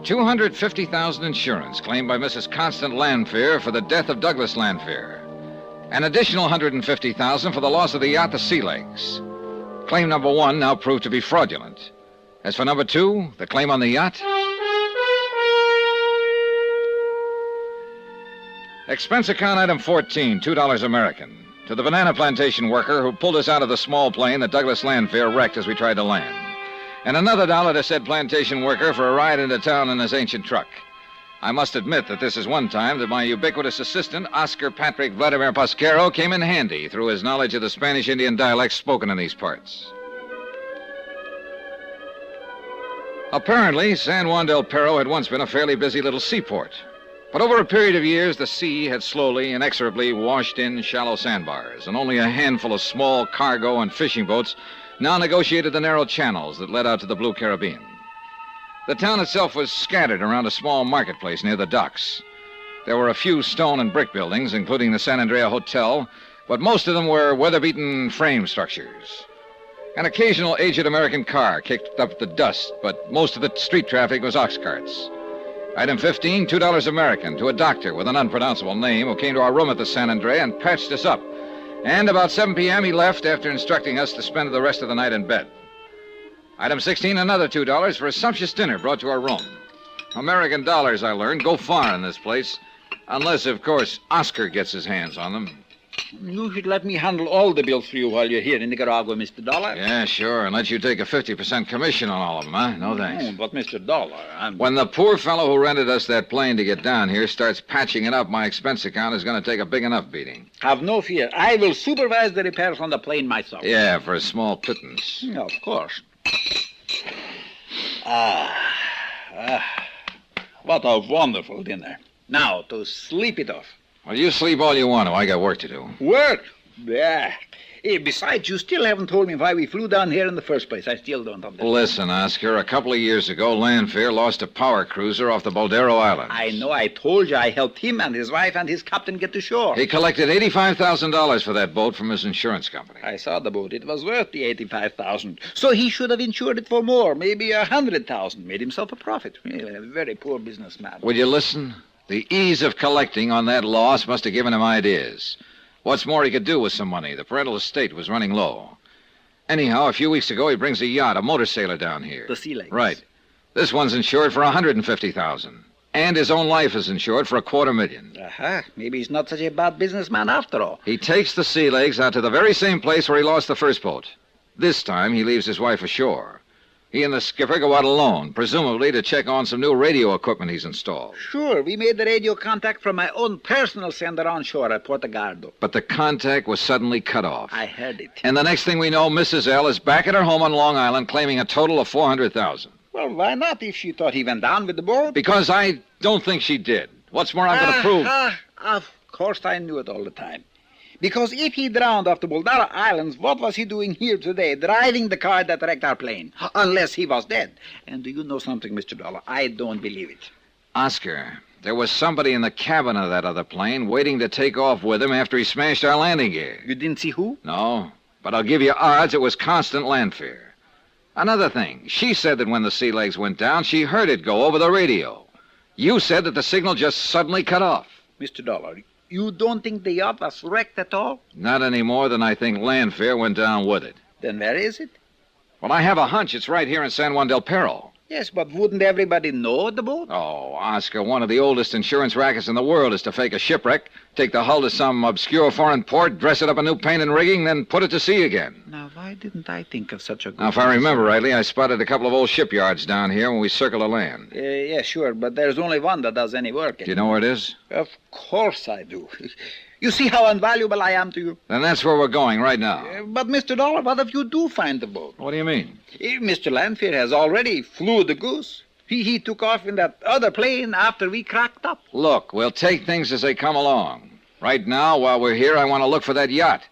$250,000 insurance claimed by Mrs. Constant Lanfear for the death of Douglas Lanfear. An additional $150,000 for the loss of the yacht, the Sea Legs. Claim number 1 now proved to be fraudulent. As for number 2, the claim on the yacht. Expense account item 14, $2 American. To the banana plantation worker who pulled us out of the small plane that Douglas Lanfear wrecked as we tried to land. And another $1 to said plantation worker for a ride into town in his ancient truck. I must admit that this is one time that my ubiquitous assistant, Oscar Patrick Vladimir Pasquero, came in handy through his knowledge of the Spanish Indian dialects spoken in these parts. Apparently, San Juan del Perro had once been a fairly busy little seaport. But over a period of years, the sea had slowly, inexorably washed in shallow sandbars, and only a handful of small cargo and fishing boats now negotiated the narrow channels that led out to the Blue Caribbean. The town itself was scattered around a small marketplace near the docks. There were a few stone and brick buildings, including the San Andrea Hotel, but most of them were weather-beaten frame structures. An occasional aged American car kicked up the dust, but most of the street traffic was ox carts. Item 15, $2 American, to a doctor with an unpronounceable name who came to our room at the San Andrea and patched us up. And about 7 p.m. he left after instructing us to spend the rest of the night in bed. Item 16, another $2 for a sumptuous dinner brought to our room. American dollars, I learned, go far in this place. Unless, of course, Oscar gets his hands on them. You should let me handle all the bills for you while you're here in Nicaragua, Mr. Dollar. Yeah, sure, and let you take a 50% commission on all of them, huh? No thanks. Oh, but, Mr. Dollar, When the poor fellow who rented us that plane to get down here starts patching it up, my expense account is going to take a big enough beating. Have no fear. I will supervise the repairs on the plane myself. Yeah, for a small pittance. Of course. What a wonderful dinner. Now, to sleep it off. Well, you sleep all you want to. I got work to do. Work? Yeah. Besides, you still haven't told me why we flew down here in the first place. I still don't understand. Listen, Oscar, a couple of years ago, Lanfear lost a power cruiser off the Boldero Islands. I know. I told you I helped him and his wife and his captain get to shore. He collected $85,000 for that boat from his insurance company. I saw the boat. It was worth the $85,000. So he should have insured it for more, maybe $100,000. Made himself a profit. A very poor businessman. Will you listen? The ease of collecting on that loss must have given him ideas. What's more, he could do with some money. The parental estate was running low. Anyhow, a few weeks ago, he brings a yacht, a motor sailor down here. The Sea Legs. Right. This one's insured for $150,000. And his own life is insured for $250,000. Aha. Maybe he's not such a bad businessman after all. He takes the Sea Legs out to the very same place where he lost the first boat. This time, he leaves his wife ashore. He and the skipper go out alone, presumably to check on some new radio equipment he's installed. Sure, we made the radio contact from my own personal sender on shore at Portugaldo. But the contact was suddenly cut off. I heard it. And the next thing we know, Mrs. L is back at her home on Long Island claiming a total of $400,000. Well, why not if she thought he went down with the boat? Because I don't think she did. What's more, I'm going to prove... Of course I knew it all the time. Because if he drowned off the Boldero Islands, what was he doing here today, driving the car that wrecked our plane? Unless he was dead. And do you know something, Mr. Dollar? I don't believe it. Oscar, there was somebody in the cabin of that other plane waiting to take off with him after he smashed our landing gear. You didn't see who? No, but I'll give you odds it was Constant Lanfear. Another thing, she said that when the Sea Legs went down, she heard it go over the radio. You said that the signal just suddenly cut off. Mr. Dollar, you don't think the yacht was wrecked at all? Not any more than I think Lanfear went down with it. Then where is it? Well, I have a hunch it's right here in San Juan del Perro. Yes, but wouldn't everybody know the boat? Oh, Oscar, one of the oldest insurance rackets in the world is to fake a shipwreck, take the hull to some obscure foreign port, dress it up in new paint and rigging, then put it to sea again. Now, why didn't I think of such a good... Now, if I remember rightly, I spotted a couple of old shipyards down here when we circled the land. Yeah, sure, but there's only one that does any work. Do you know where it is? Of course I do. You see how invaluable I am to you? Then that's where we're going right now. But, Mr. Dollar, what if you do find the boat? What do you mean? Mr. Lanfear has already flew the goose. He took off in that other plane after we cracked up. Look, we'll take things as they come along. Right now, while we're here, I want to look for that yacht.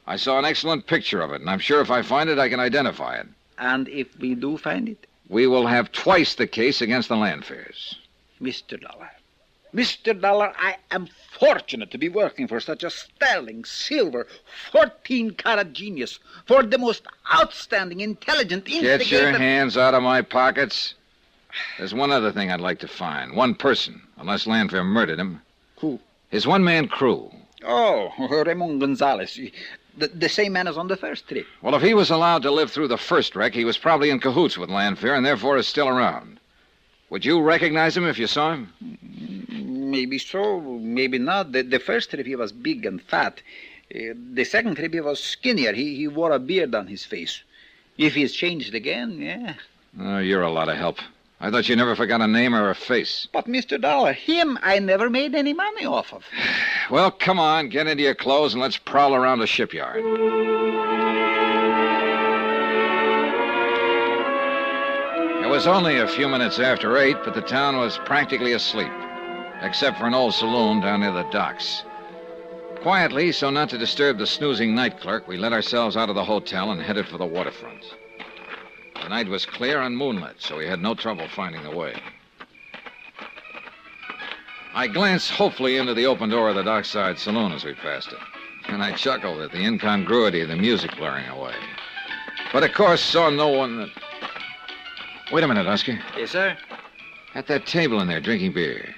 I saw an excellent picture of it, and I'm sure if I find it, I can identify it. And if we do find it? We will have twice the case against the Lanfears. Mr. Dollar, I am fortunate to be working for such a sterling, silver, 14-carat genius, for the most outstanding, intelligent instigator... Get your hands out of my pockets. There's one other thing I'd like to find. One person, unless Lanfear murdered him. Who? His one-man crew. Oh, Ramon Gonzalez. The same man as on the first trip. Well, if he was allowed to live through the first wreck, he was probably in cahoots with Lanfear and therefore is still around. Would you recognize him if you saw him? Maybe so, maybe not. The first trip he was big and fat. The second trip he was skinnier. He wore a beard on his face. If he's changed again, yeah. Oh, you're a lot of help. I thought you never forgot a name or a face. But, Mr. Dollar, him I never made any money off of. Well, come on, get into your clothes and let's prowl around the shipyard. It was only a few minutes after 8, but the town was practically asleep, except for an old saloon down near the docks. Quietly, so not to disturb the snoozing night clerk, we let ourselves out of the hotel and headed for the waterfront. The night was clear and moonlit, so we had no trouble finding the way. I glanced hopefully into the open door of the dockside saloon as we passed it, and I chuckled at the incongruity of the music blaring away. But, of course, saw no one that... Wait a minute, Oscar. Yes, sir? At that table in there, drinking beer.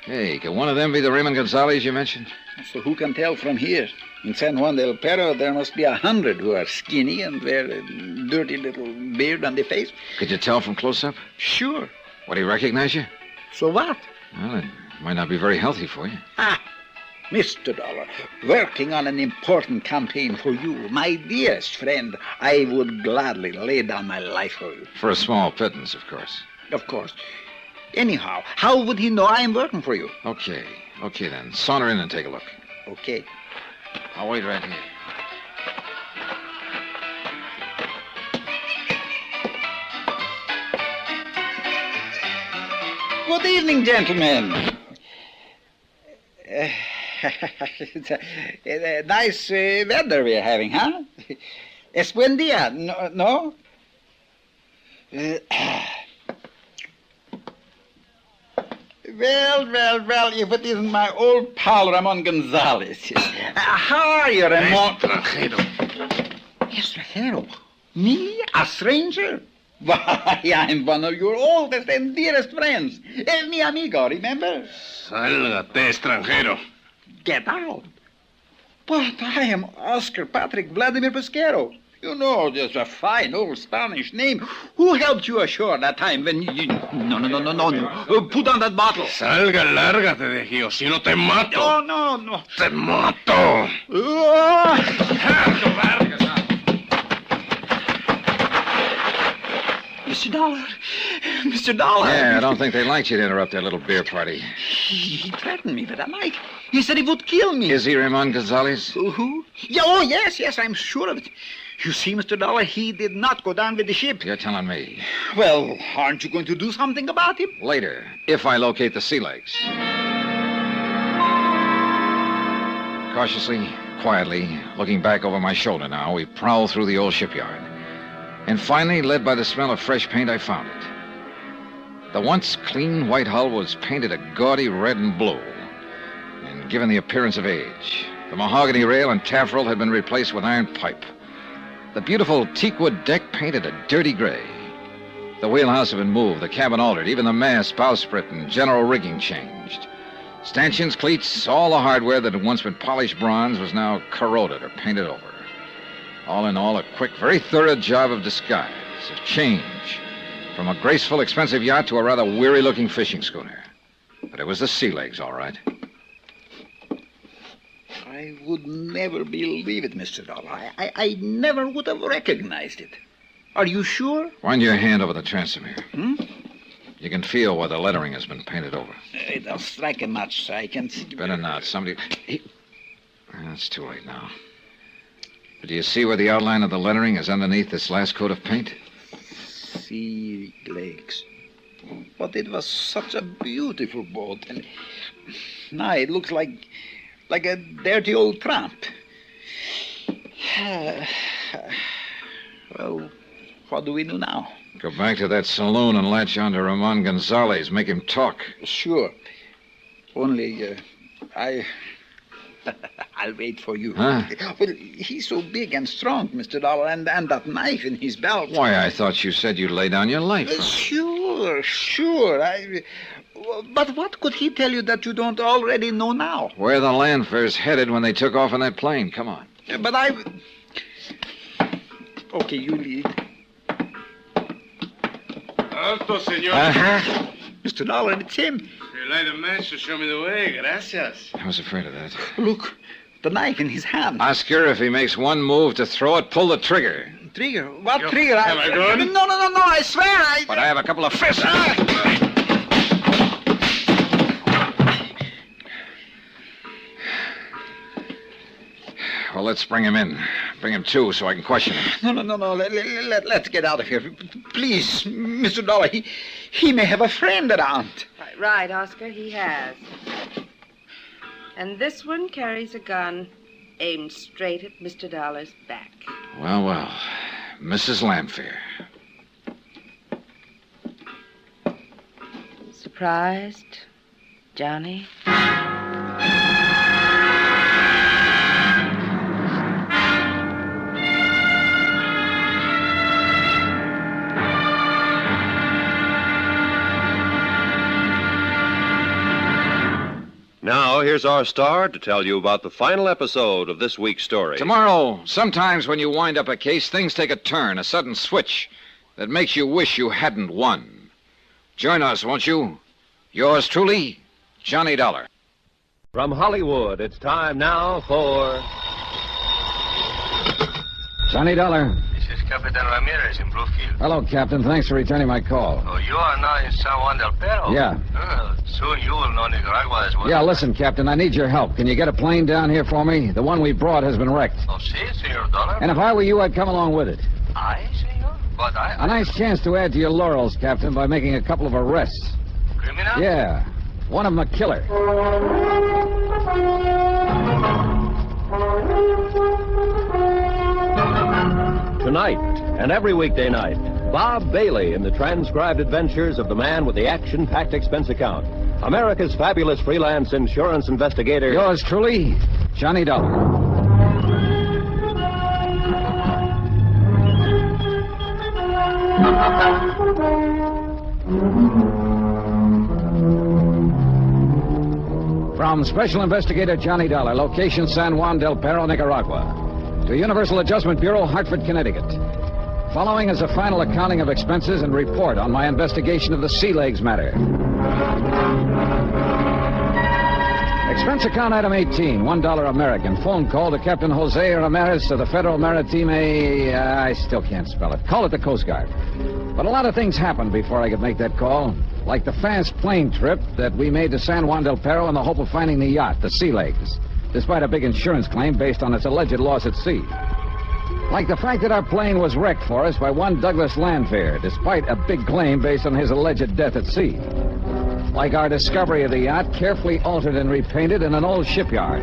Hey, can one of them be the Raymond Gonzalez you mentioned? So who can tell from here? In San Juan del Perro, there must be 100 who are skinny and wear a dirty little beard on their face. Could you tell from close-up? Sure. Would he recognize you? So what? Well, it might not be very healthy for you. Mr. Dollar, working on an important campaign for you, my dearest friend, I would gladly lay down my life for you. For a small pittance, of course. Of course. Anyhow, how would he know I am working for you? Okay then. Saunter in and take a look. Okay. I'll wait right here. Good evening, gentlemen. It's a nice weather we're having, huh? Es buen día, no? Well, if it isn't my old pal Ramon Gonzalez. How are you, Ramon? Extranjero? Me? A stranger? Why, I'm one of your oldest and dearest friends. Mi amigo, remember? Sálgate, extranjero. Get out. But I am Oscar Patrick Vladimir Pesquero. You know, just a fine old Spanish name. Who helped you ashore that time when you... No. Put on that bottle. Salga, lárgate de aquí, o si no te mato. No. Te mato. Mr. Dollar. Yeah, I don't think they liked you to interrupt their little beer party. He threatened me with a knife. He said he would kill me. Is he Ramon Gonzalez? Who? Yeah, yes, I'm sure of it. You see, Mr. Dollar, he did not go down with the ship. You're telling me. Well, aren't you going to do something about him? Later, if I locate the sea legs. Cautiously, quietly, looking back over my shoulder now, we prowl through the old shipyard. And finally, led by the smell of fresh paint, I found it. The once clean white hull was painted a gaudy red and blue, and given the appearance of age. The mahogany rail and taffrail had been replaced with iron pipe. The beautiful teakwood deck painted a dirty gray. The wheelhouse had been moved, the cabin altered, even the mast, bowsprit, and general rigging changed. Stanchions, cleats, all the hardware that had once been polished bronze was now corroded or painted over. All in all, a quick, very thorough job of disguise, of change, from a graceful, expensive yacht to a rather weary-looking fishing schooner. But it was the sea legs, all right. I would never believe it, Mr. Dollar. I never would have recognized it. Are you sure? Wind your hand over the transom here. You can feel where the lettering has been painted over. It'll strike a match so I can see. Better not. Somebody... It's too late now. But do you see where the outline of the lettering is underneath this last coat of paint? Sea legs. But it was such a beautiful boat. And now it looks like a dirty old tramp. Well, what do we do now? Go back to that saloon and latch on to Ramon Gonzalez. Make him talk. Sure. Only, I'll wait for you. Huh? Well, he's so big and strong, Mr. Dollar, and that knife in his belt. Why, I thought you said you'd lay down your life. Sure. But what could he tell you that you don't already know now? Where the Landfair's headed when they took off in that plane. Come on. But Okay, you lead. Alto, senor. Mr. Dollar, it's him. You light a match to show me the way. Gracias. I was afraid of that. Look, the knife in his hand. Oscar, if he makes one move to throw it, pull the trigger. Trigger? What Yo, trigger? am I good? No, I swear But I have a couple of fists. Well, let's bring him in. Bring him to so I can question him. No. Let's get out of here. Please, Mr. Dollar, he may have a friend around. Right, Oscar, he has. And this one carries a gun aimed straight at Mr. Dollar's back. Well. Mrs. Landfair. Surprised, Johnny? Now, here's our star to tell you about the final episode of this week's story. Tomorrow, sometimes when you wind up a case, things take a turn, a sudden switch that makes you wish you hadn't won. Join us, won't you? Yours truly, Johnny Dollar. From Hollywood, it's time now for... Johnny Dollar. This is Capitan Ramirez in Bluefield. Hello, Captain. Thanks for returning my call. Oh, you are now in San Juan del Perro? Yeah. Soon you will know Nicaragua as well. Yeah, listen, Captain, I need your help. Can you get a plane down here for me? The one we brought has been wrecked. Oh, si, Senor Dollar. And if I were you, I'd come along with it. Aye, senor? But A nice chance to add to your laurels, Captain, by making a couple of arrests. Criminal? Yeah. One of them a killer. Tonight and every weekday night, Bob Bailey in the transcribed adventures of the man with the action-packed expense account. America's fabulous freelance insurance investigator. Yours truly, Johnny Dollar. From Special Investigator Johnny Dollar, location San Juan del Perro, Nicaragua, to Universal Adjustment Bureau, Hartford, Connecticut. Following is a final accounting of expenses and report on my investigation of the Sea Legs matter. Expense account item 18, $1 American. Phone call to Captain Jose Ramirez of the Federal Maritime... I still can't spell it. Call it the Coast Guard. But a lot of things happened before I could make that call. Like the fast plane trip that we made to San Juan del Perro in the hope of finding the yacht, the Sea Legs, despite a big insurance claim based on its alleged loss at sea. Like the fact that our plane was wrecked for us by one Douglas Landfair, despite a big claim based on his alleged death at sea. Like our discovery of the yacht, carefully altered and repainted in an old shipyard.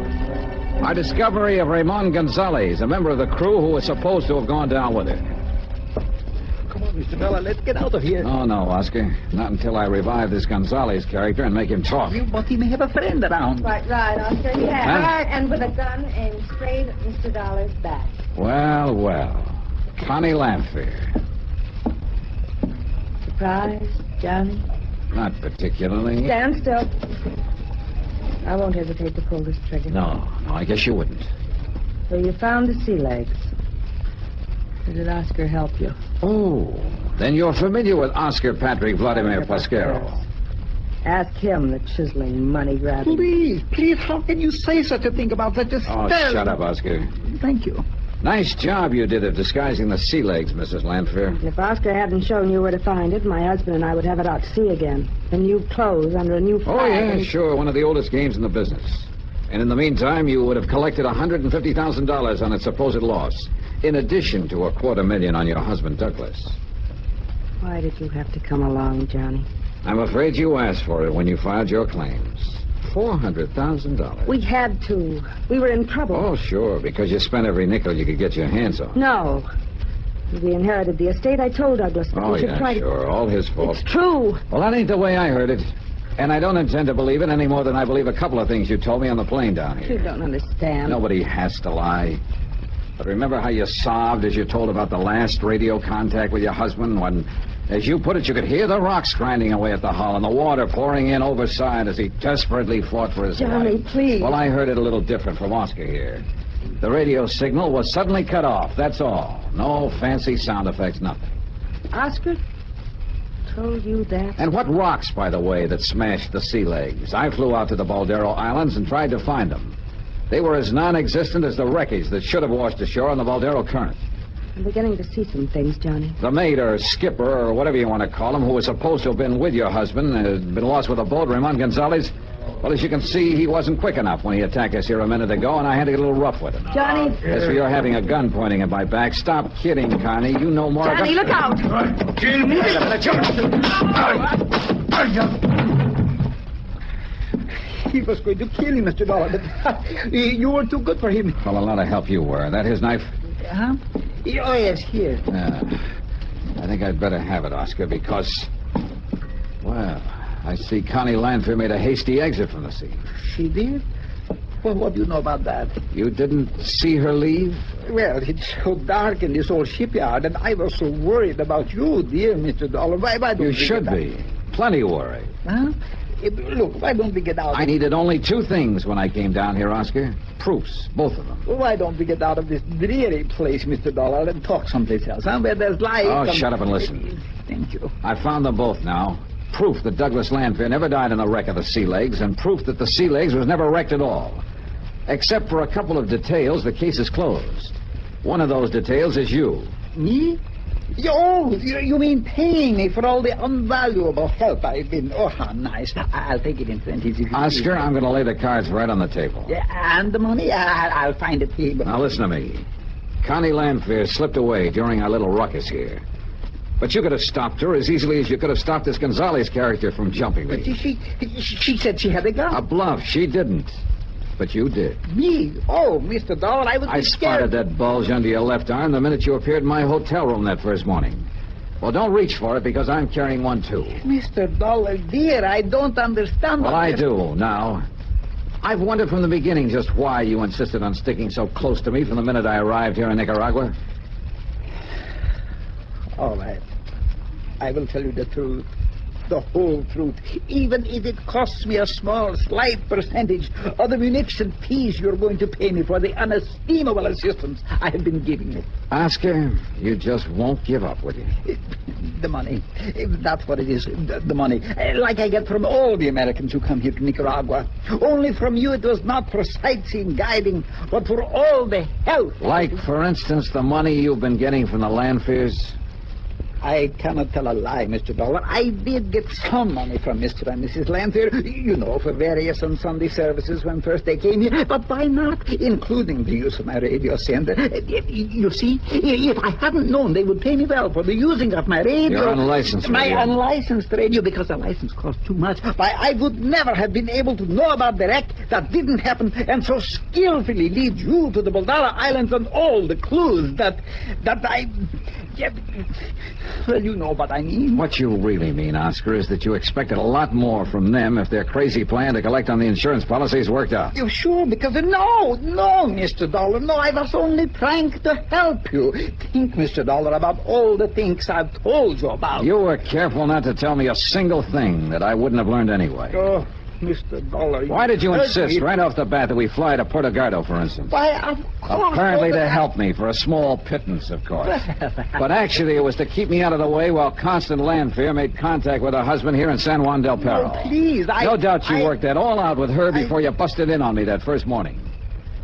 Our discovery of Ramon Gonzalez, a member of the crew who was supposed to have gone down with her. Come on, Mr. Dollar, let's get out of here. Oh, no, Oscar. Not until I revive this Gonzalez character and make him talk. But he may have a friend around. Quite right, Oscar. He has. Huh? And with a gun aimed straight at Mr. Dollar's back. Well, well. Connie Landfair. Surprised, Johnny? Not particularly. Stand still. I won't hesitate to pull this trigger. No, I guess you wouldn't. So you found the Sea Legs. Or did Oscar help you? Oh, then you're familiar with Oscar Patrick Vladimir Pasquero. Ask him, the chiseling money grabber. Please, how can you say such a thing about such a Oh, spell? shut up, Oscar. Thank you. Nice job you did of disguising the Sea Legs, Mrs. Landfair. If Oscar hadn't shown you where to find it, my husband and I would have it out to sea again. In new clothes, under a new flag. Oh, yeah, and... sure. One of the oldest games in the business. And in the meantime, you would have collected $150,000 on its supposed loss, in addition to $250,000 on your husband, Douglas. Why did you have to come along, Johnny? I'm afraid you asked for it when you filed your claims. $400,000. We had to. We were in trouble. Oh, sure, because you spent every nickel you could get your hands on. No. We inherited the estate. I told Douglas that Oh, we should yeah, try sure. All his fault. It's true. Well, that ain't the way I heard it. And I don't intend to believe it any more than I believe a couple of things you told me on the plane down here. You don't understand. Nobody has to lie. But remember how you sobbed as you told about the last radio contact with your husband when, as you put it, you could hear the rocks grinding away at the hull and the water pouring in overside as he desperately fought for his life? Johnny, please. Well, I heard it a little different from Oscar here. The radio signal was suddenly cut off, that's all. No fancy sound effects, nothing. Oscar told you that? And what rocks, by the way, that smashed the Sea Legs? I flew out to the Baldero Islands and tried to find them. They were as non-existent as the wreckage that should have washed ashore on the Baldero Current. I'm beginning to see some things, Johnny. The mate or skipper or whatever you want to call him, who was supposed to have been with your husband, had been lost with a boat, Ramon Gonzalez. Well, as you can see, he wasn't quick enough when he attacked us here a minute ago, and I had to get a little rough with him. Johnny. As for your having a gun pointing at my back, stop kidding, Connie. You know more Johnny, look out! He was going to kill him, Mr. Dollar, but you were too good for him. Well, a lot of help you were. That his knife? Huh? Oh, yes, here. I think I'd better have it, Oscar, because, well, I see Connie Landfair made a hasty exit from the scene. She did? Well, what do you know about that? You didn't see her leave? Well, it's so dark in this old shipyard, and I was so worried about you, dear Mr. Dollar. Why don't You we should get out? be. Plenty worried. Huh? Look, why don't we get out? I needed only two things when I came down here, Oscar. Proofs, both of them. Why don't we get out of this dreary place, Mr. Dollar, and talk someplace else, huh? Where there's light. Oh, shut up and listen. Thank you. I found them both now. Proof that Douglas Landfair never died in the wreck of the Sea Legs, and proof that the Sea Legs was never wrecked at all. Except for a couple of details, the case is closed. One of those details is you. Me? Oh, you mean paying me for all the unvaluable help I've been... Oh, how nice. I'll take it in 20s. Oscar, I'm going to lay the cards right on the table. Yeah, and the money? I'll find it here. Now, listen to me. Connie Landfair slipped away during our little ruckus here. But you could have stopped her as easily as you could have stopped this Gonzalez character from jumping But me. she said she had a gun. A bluff. She didn't. but you did. Me? Oh, Mr. Dollar, I was I spotted that bulge under your left arm the minute you appeared in my hotel room that first morning. Well, don't reach for it, because I'm carrying one, too. Mr. Dollar, dear, I don't understand. Well, I do, now. I've wondered from the beginning just why you insisted on sticking so close to me from the minute I arrived here in Nicaragua. All right. I will tell you the truth. The whole truth. Even if it costs me a small, slight percentage of the munition fees you're going to pay me for the unestimable assistance I have been giving you. Oscar, you just won't give up, will you? The money. That's what it is. The money. Like I get from all the Americans who come here to Nicaragua. Only from you it was not for sightseeing, guiding, but for all the help. Like, for instance, the money you've been getting from the Lanfears? I cannot tell a lie, Mr. Dollar. I did get some money from Mr. and Mrs. Lanfear, you know, for various and Sunday services when first they came here. But why not? Including the use of my radio sender. You see, if I hadn't known they would pay me well for the using of my radio... Your unlicensed radio. My unlicensed radio, because the license cost too much. Why, I would never have been able to know about the wreck that didn't happen and so skillfully lead you to the Boldara Islands and all the clues that I... Yeah, well, you know what I mean. What you really mean, Oscar, is that you expected a lot more from them if their crazy plan to collect on the insurance policies worked out. You're sure? Because no, Mr. Dollar, no, I was only trying to help you. Think, Mr. Dollar, about all the things I've told you about. You were careful not to tell me a single thing that I wouldn't have learned anyway. Oh, Mr. Dollar. Why did you insist right off the bat that we fly to Puerto Gardo, for instance? Why, of course. Apparently to help me for a small pittance, of course. But actually it was to keep me out of the way while Constance Lanfear made contact with her husband here in San Juan del Perro. No, please, No doubt you worked that all out with her before you busted in on me that first morning.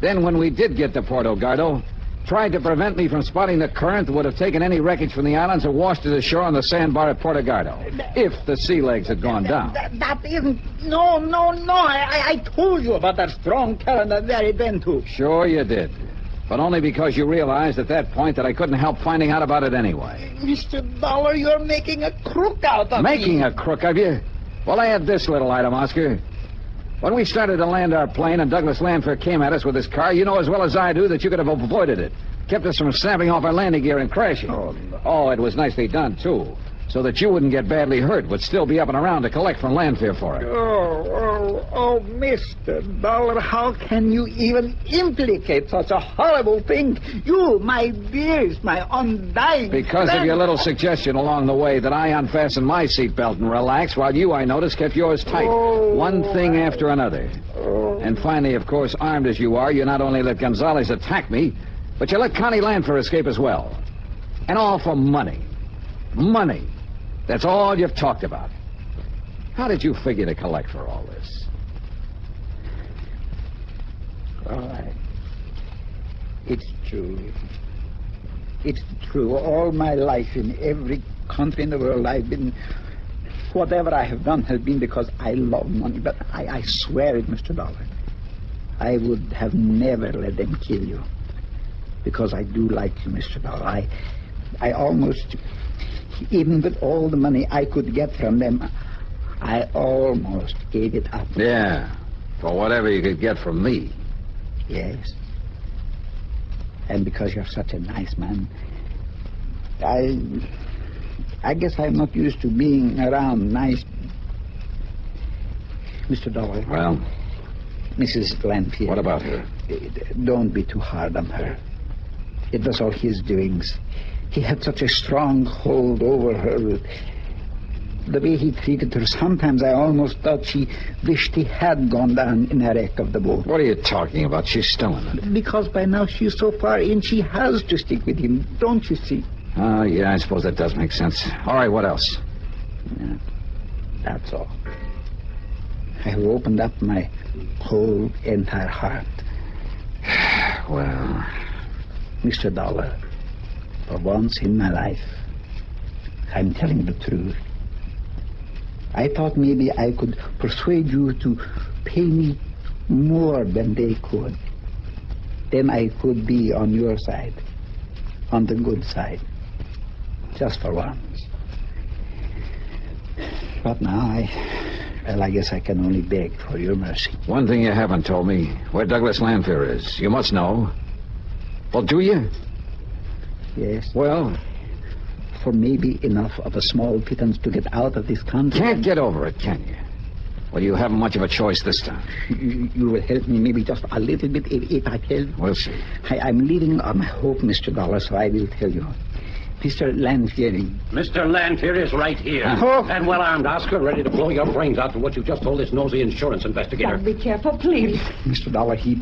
Then when we did get to Puerto Gardo, tried to prevent me from spotting the current that would have taken any wreckage from the islands and washed it ashore on the sandbar at Puerto Gardo, if the sea legs had gone down. That isn't... No. I told you about that strong current that very then, too. Sure you did. But only because you realized at that point that I couldn't help finding out about it anyway. Mr. Dollar, you're making a crook out of me. Making a crook of you? Well, I had this little item, Oscar. When we started to land our plane and Douglas Lanfear came at us with his car, you know as well as I do that you could have avoided it. Kept us from snapping off our landing gear and crashing. Oh, it was nicely done, too. So that you wouldn't get badly hurt, would still be up and around to collect from Lanfear for it. Oh, Mr. Dollar, how can you even implicate such a horrible thing? You, my dearest, my undying Because friend. of your little suggestion along the way that I unfastened my seatbelt and relaxed, while you, I noticed, kept yours tight. One thing after another. And finally, of course, armed as you are, you not only let Gonzalez attack me, but you let Connie Lanfear escape as well. And all for money. Money. That's all you've talked about. How did you figure to collect for all this? All right. It's true. It's true. All my life, in every country in the world, I've been... Whatever I have done has been because I love money. But I swear it, Mr. Dollar. I would have never let them kill you. Because I do like you, Mr. Dollar. I almost... Even with all the money I could get from them, I almost gave it up. Yeah, for whatever you could get from me. Yes. And because you're such a nice man, I guess I'm not used to being around nice... Mr. Dollar. Well? Mrs. Lanfear. What about her? Don't be too hard on her. It was all his doings. He had such a strong hold over her. The way he treated her, sometimes I almost thought she wished he had gone down in a wreck of the boat. What are you talking about? She's still in it. Because by now she's so far in, she has to stick with him. Don't you see? Oh, yeah, I suppose that does make sense. All right, what else? Yeah, that's all. I have opened up my whole entire heart. Well... Mr. Dollar, for once in my life, I'm telling the truth. I thought maybe I could persuade you to pay me more than they could. Then I could be on your side, on the good side, just for once. But now Well, I guess I can only beg for your mercy. One thing you haven't told me, where Douglas Lanfear is. You must know. Well, do you? Yes. Well, For maybe enough of a small pittance to get out of this country. can't get over it, can you? Well, you haven't much of a choice this time. You will help me maybe just a little bit if I can. We'll see. I'm living on hope, Mr. Dollar, so I will tell you. Mr. Lanfear. Mr. Lanfear is right here. Oh. And well armed, Oscar, ready to blow your brains out for what you just told this nosy insurance investigator. Be careful, please. Mr. Dollar, he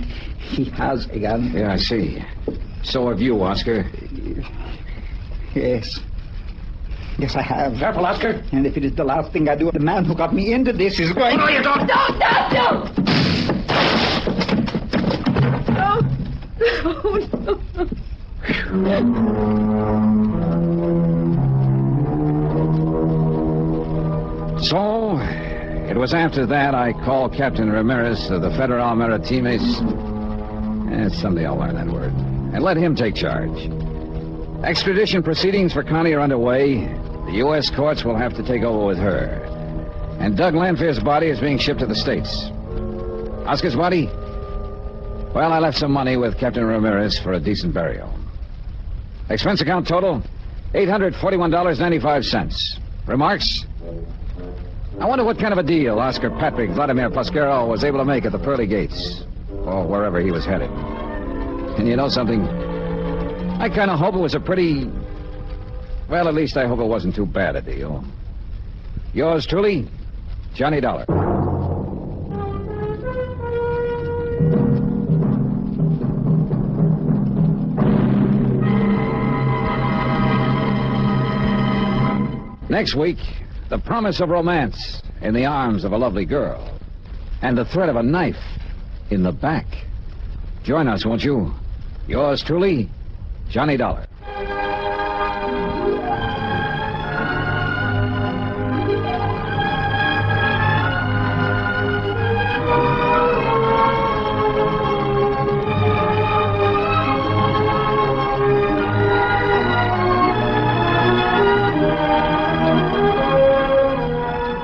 has a gun. Yeah, I see. So have you, Oscar. Yes. Yes, I have. Careful, Oscar. And if it is the last thing I do, the man who got me into this is going... Oh, no, you don't. No! Oh, no. So, it was after that I called Captain Ramirez of the Federal Maritimes. Someday I'll learn that word. And let him take charge. Extradition proceedings for Connie are underway. The U.S. courts will have to take over with her. And Doug Lanfear's body is being shipped to the States. Oscar's body? Well, I left some money with Captain Ramirez for a decent burial. Expense account total, $841.95. Remarks? I wonder what kind of a deal Oscar Patrick Vladimir Pasquero was able to make at the pearly gates, or wherever he was headed. And you know something? I kind of hope it was a pretty... Well, at least I hope it wasn't too bad a deal. Yours truly, Johnny Dollar. Next week, the promise of romance in the arms of a lovely girl, and the threat of a knife in the back. Join us, won't you? Yours truly, Johnny Dollar.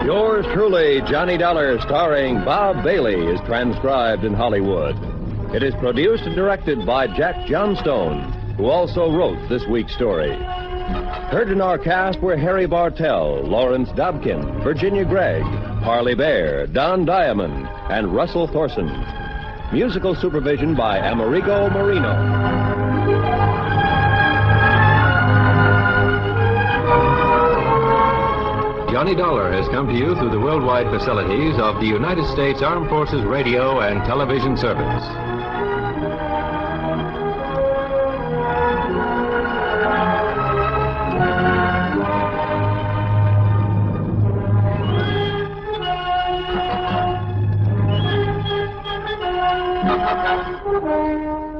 Yours truly, Johnny Dollar, starring Bob Bailey, is transcribed in Hollywood. It is produced and directed by Jack Johnstone, who also wrote this week's story. Heard in our cast were Harry Bartell, Lawrence Dobkin, Virginia Gregg, Parley Bear, Don Diamond, and Russell Thorson. Musical supervision by Amerigo Marino. Johnny Dollar has come to you through the worldwide facilities of the United States Armed Forces Radio and Television Service. Thank you.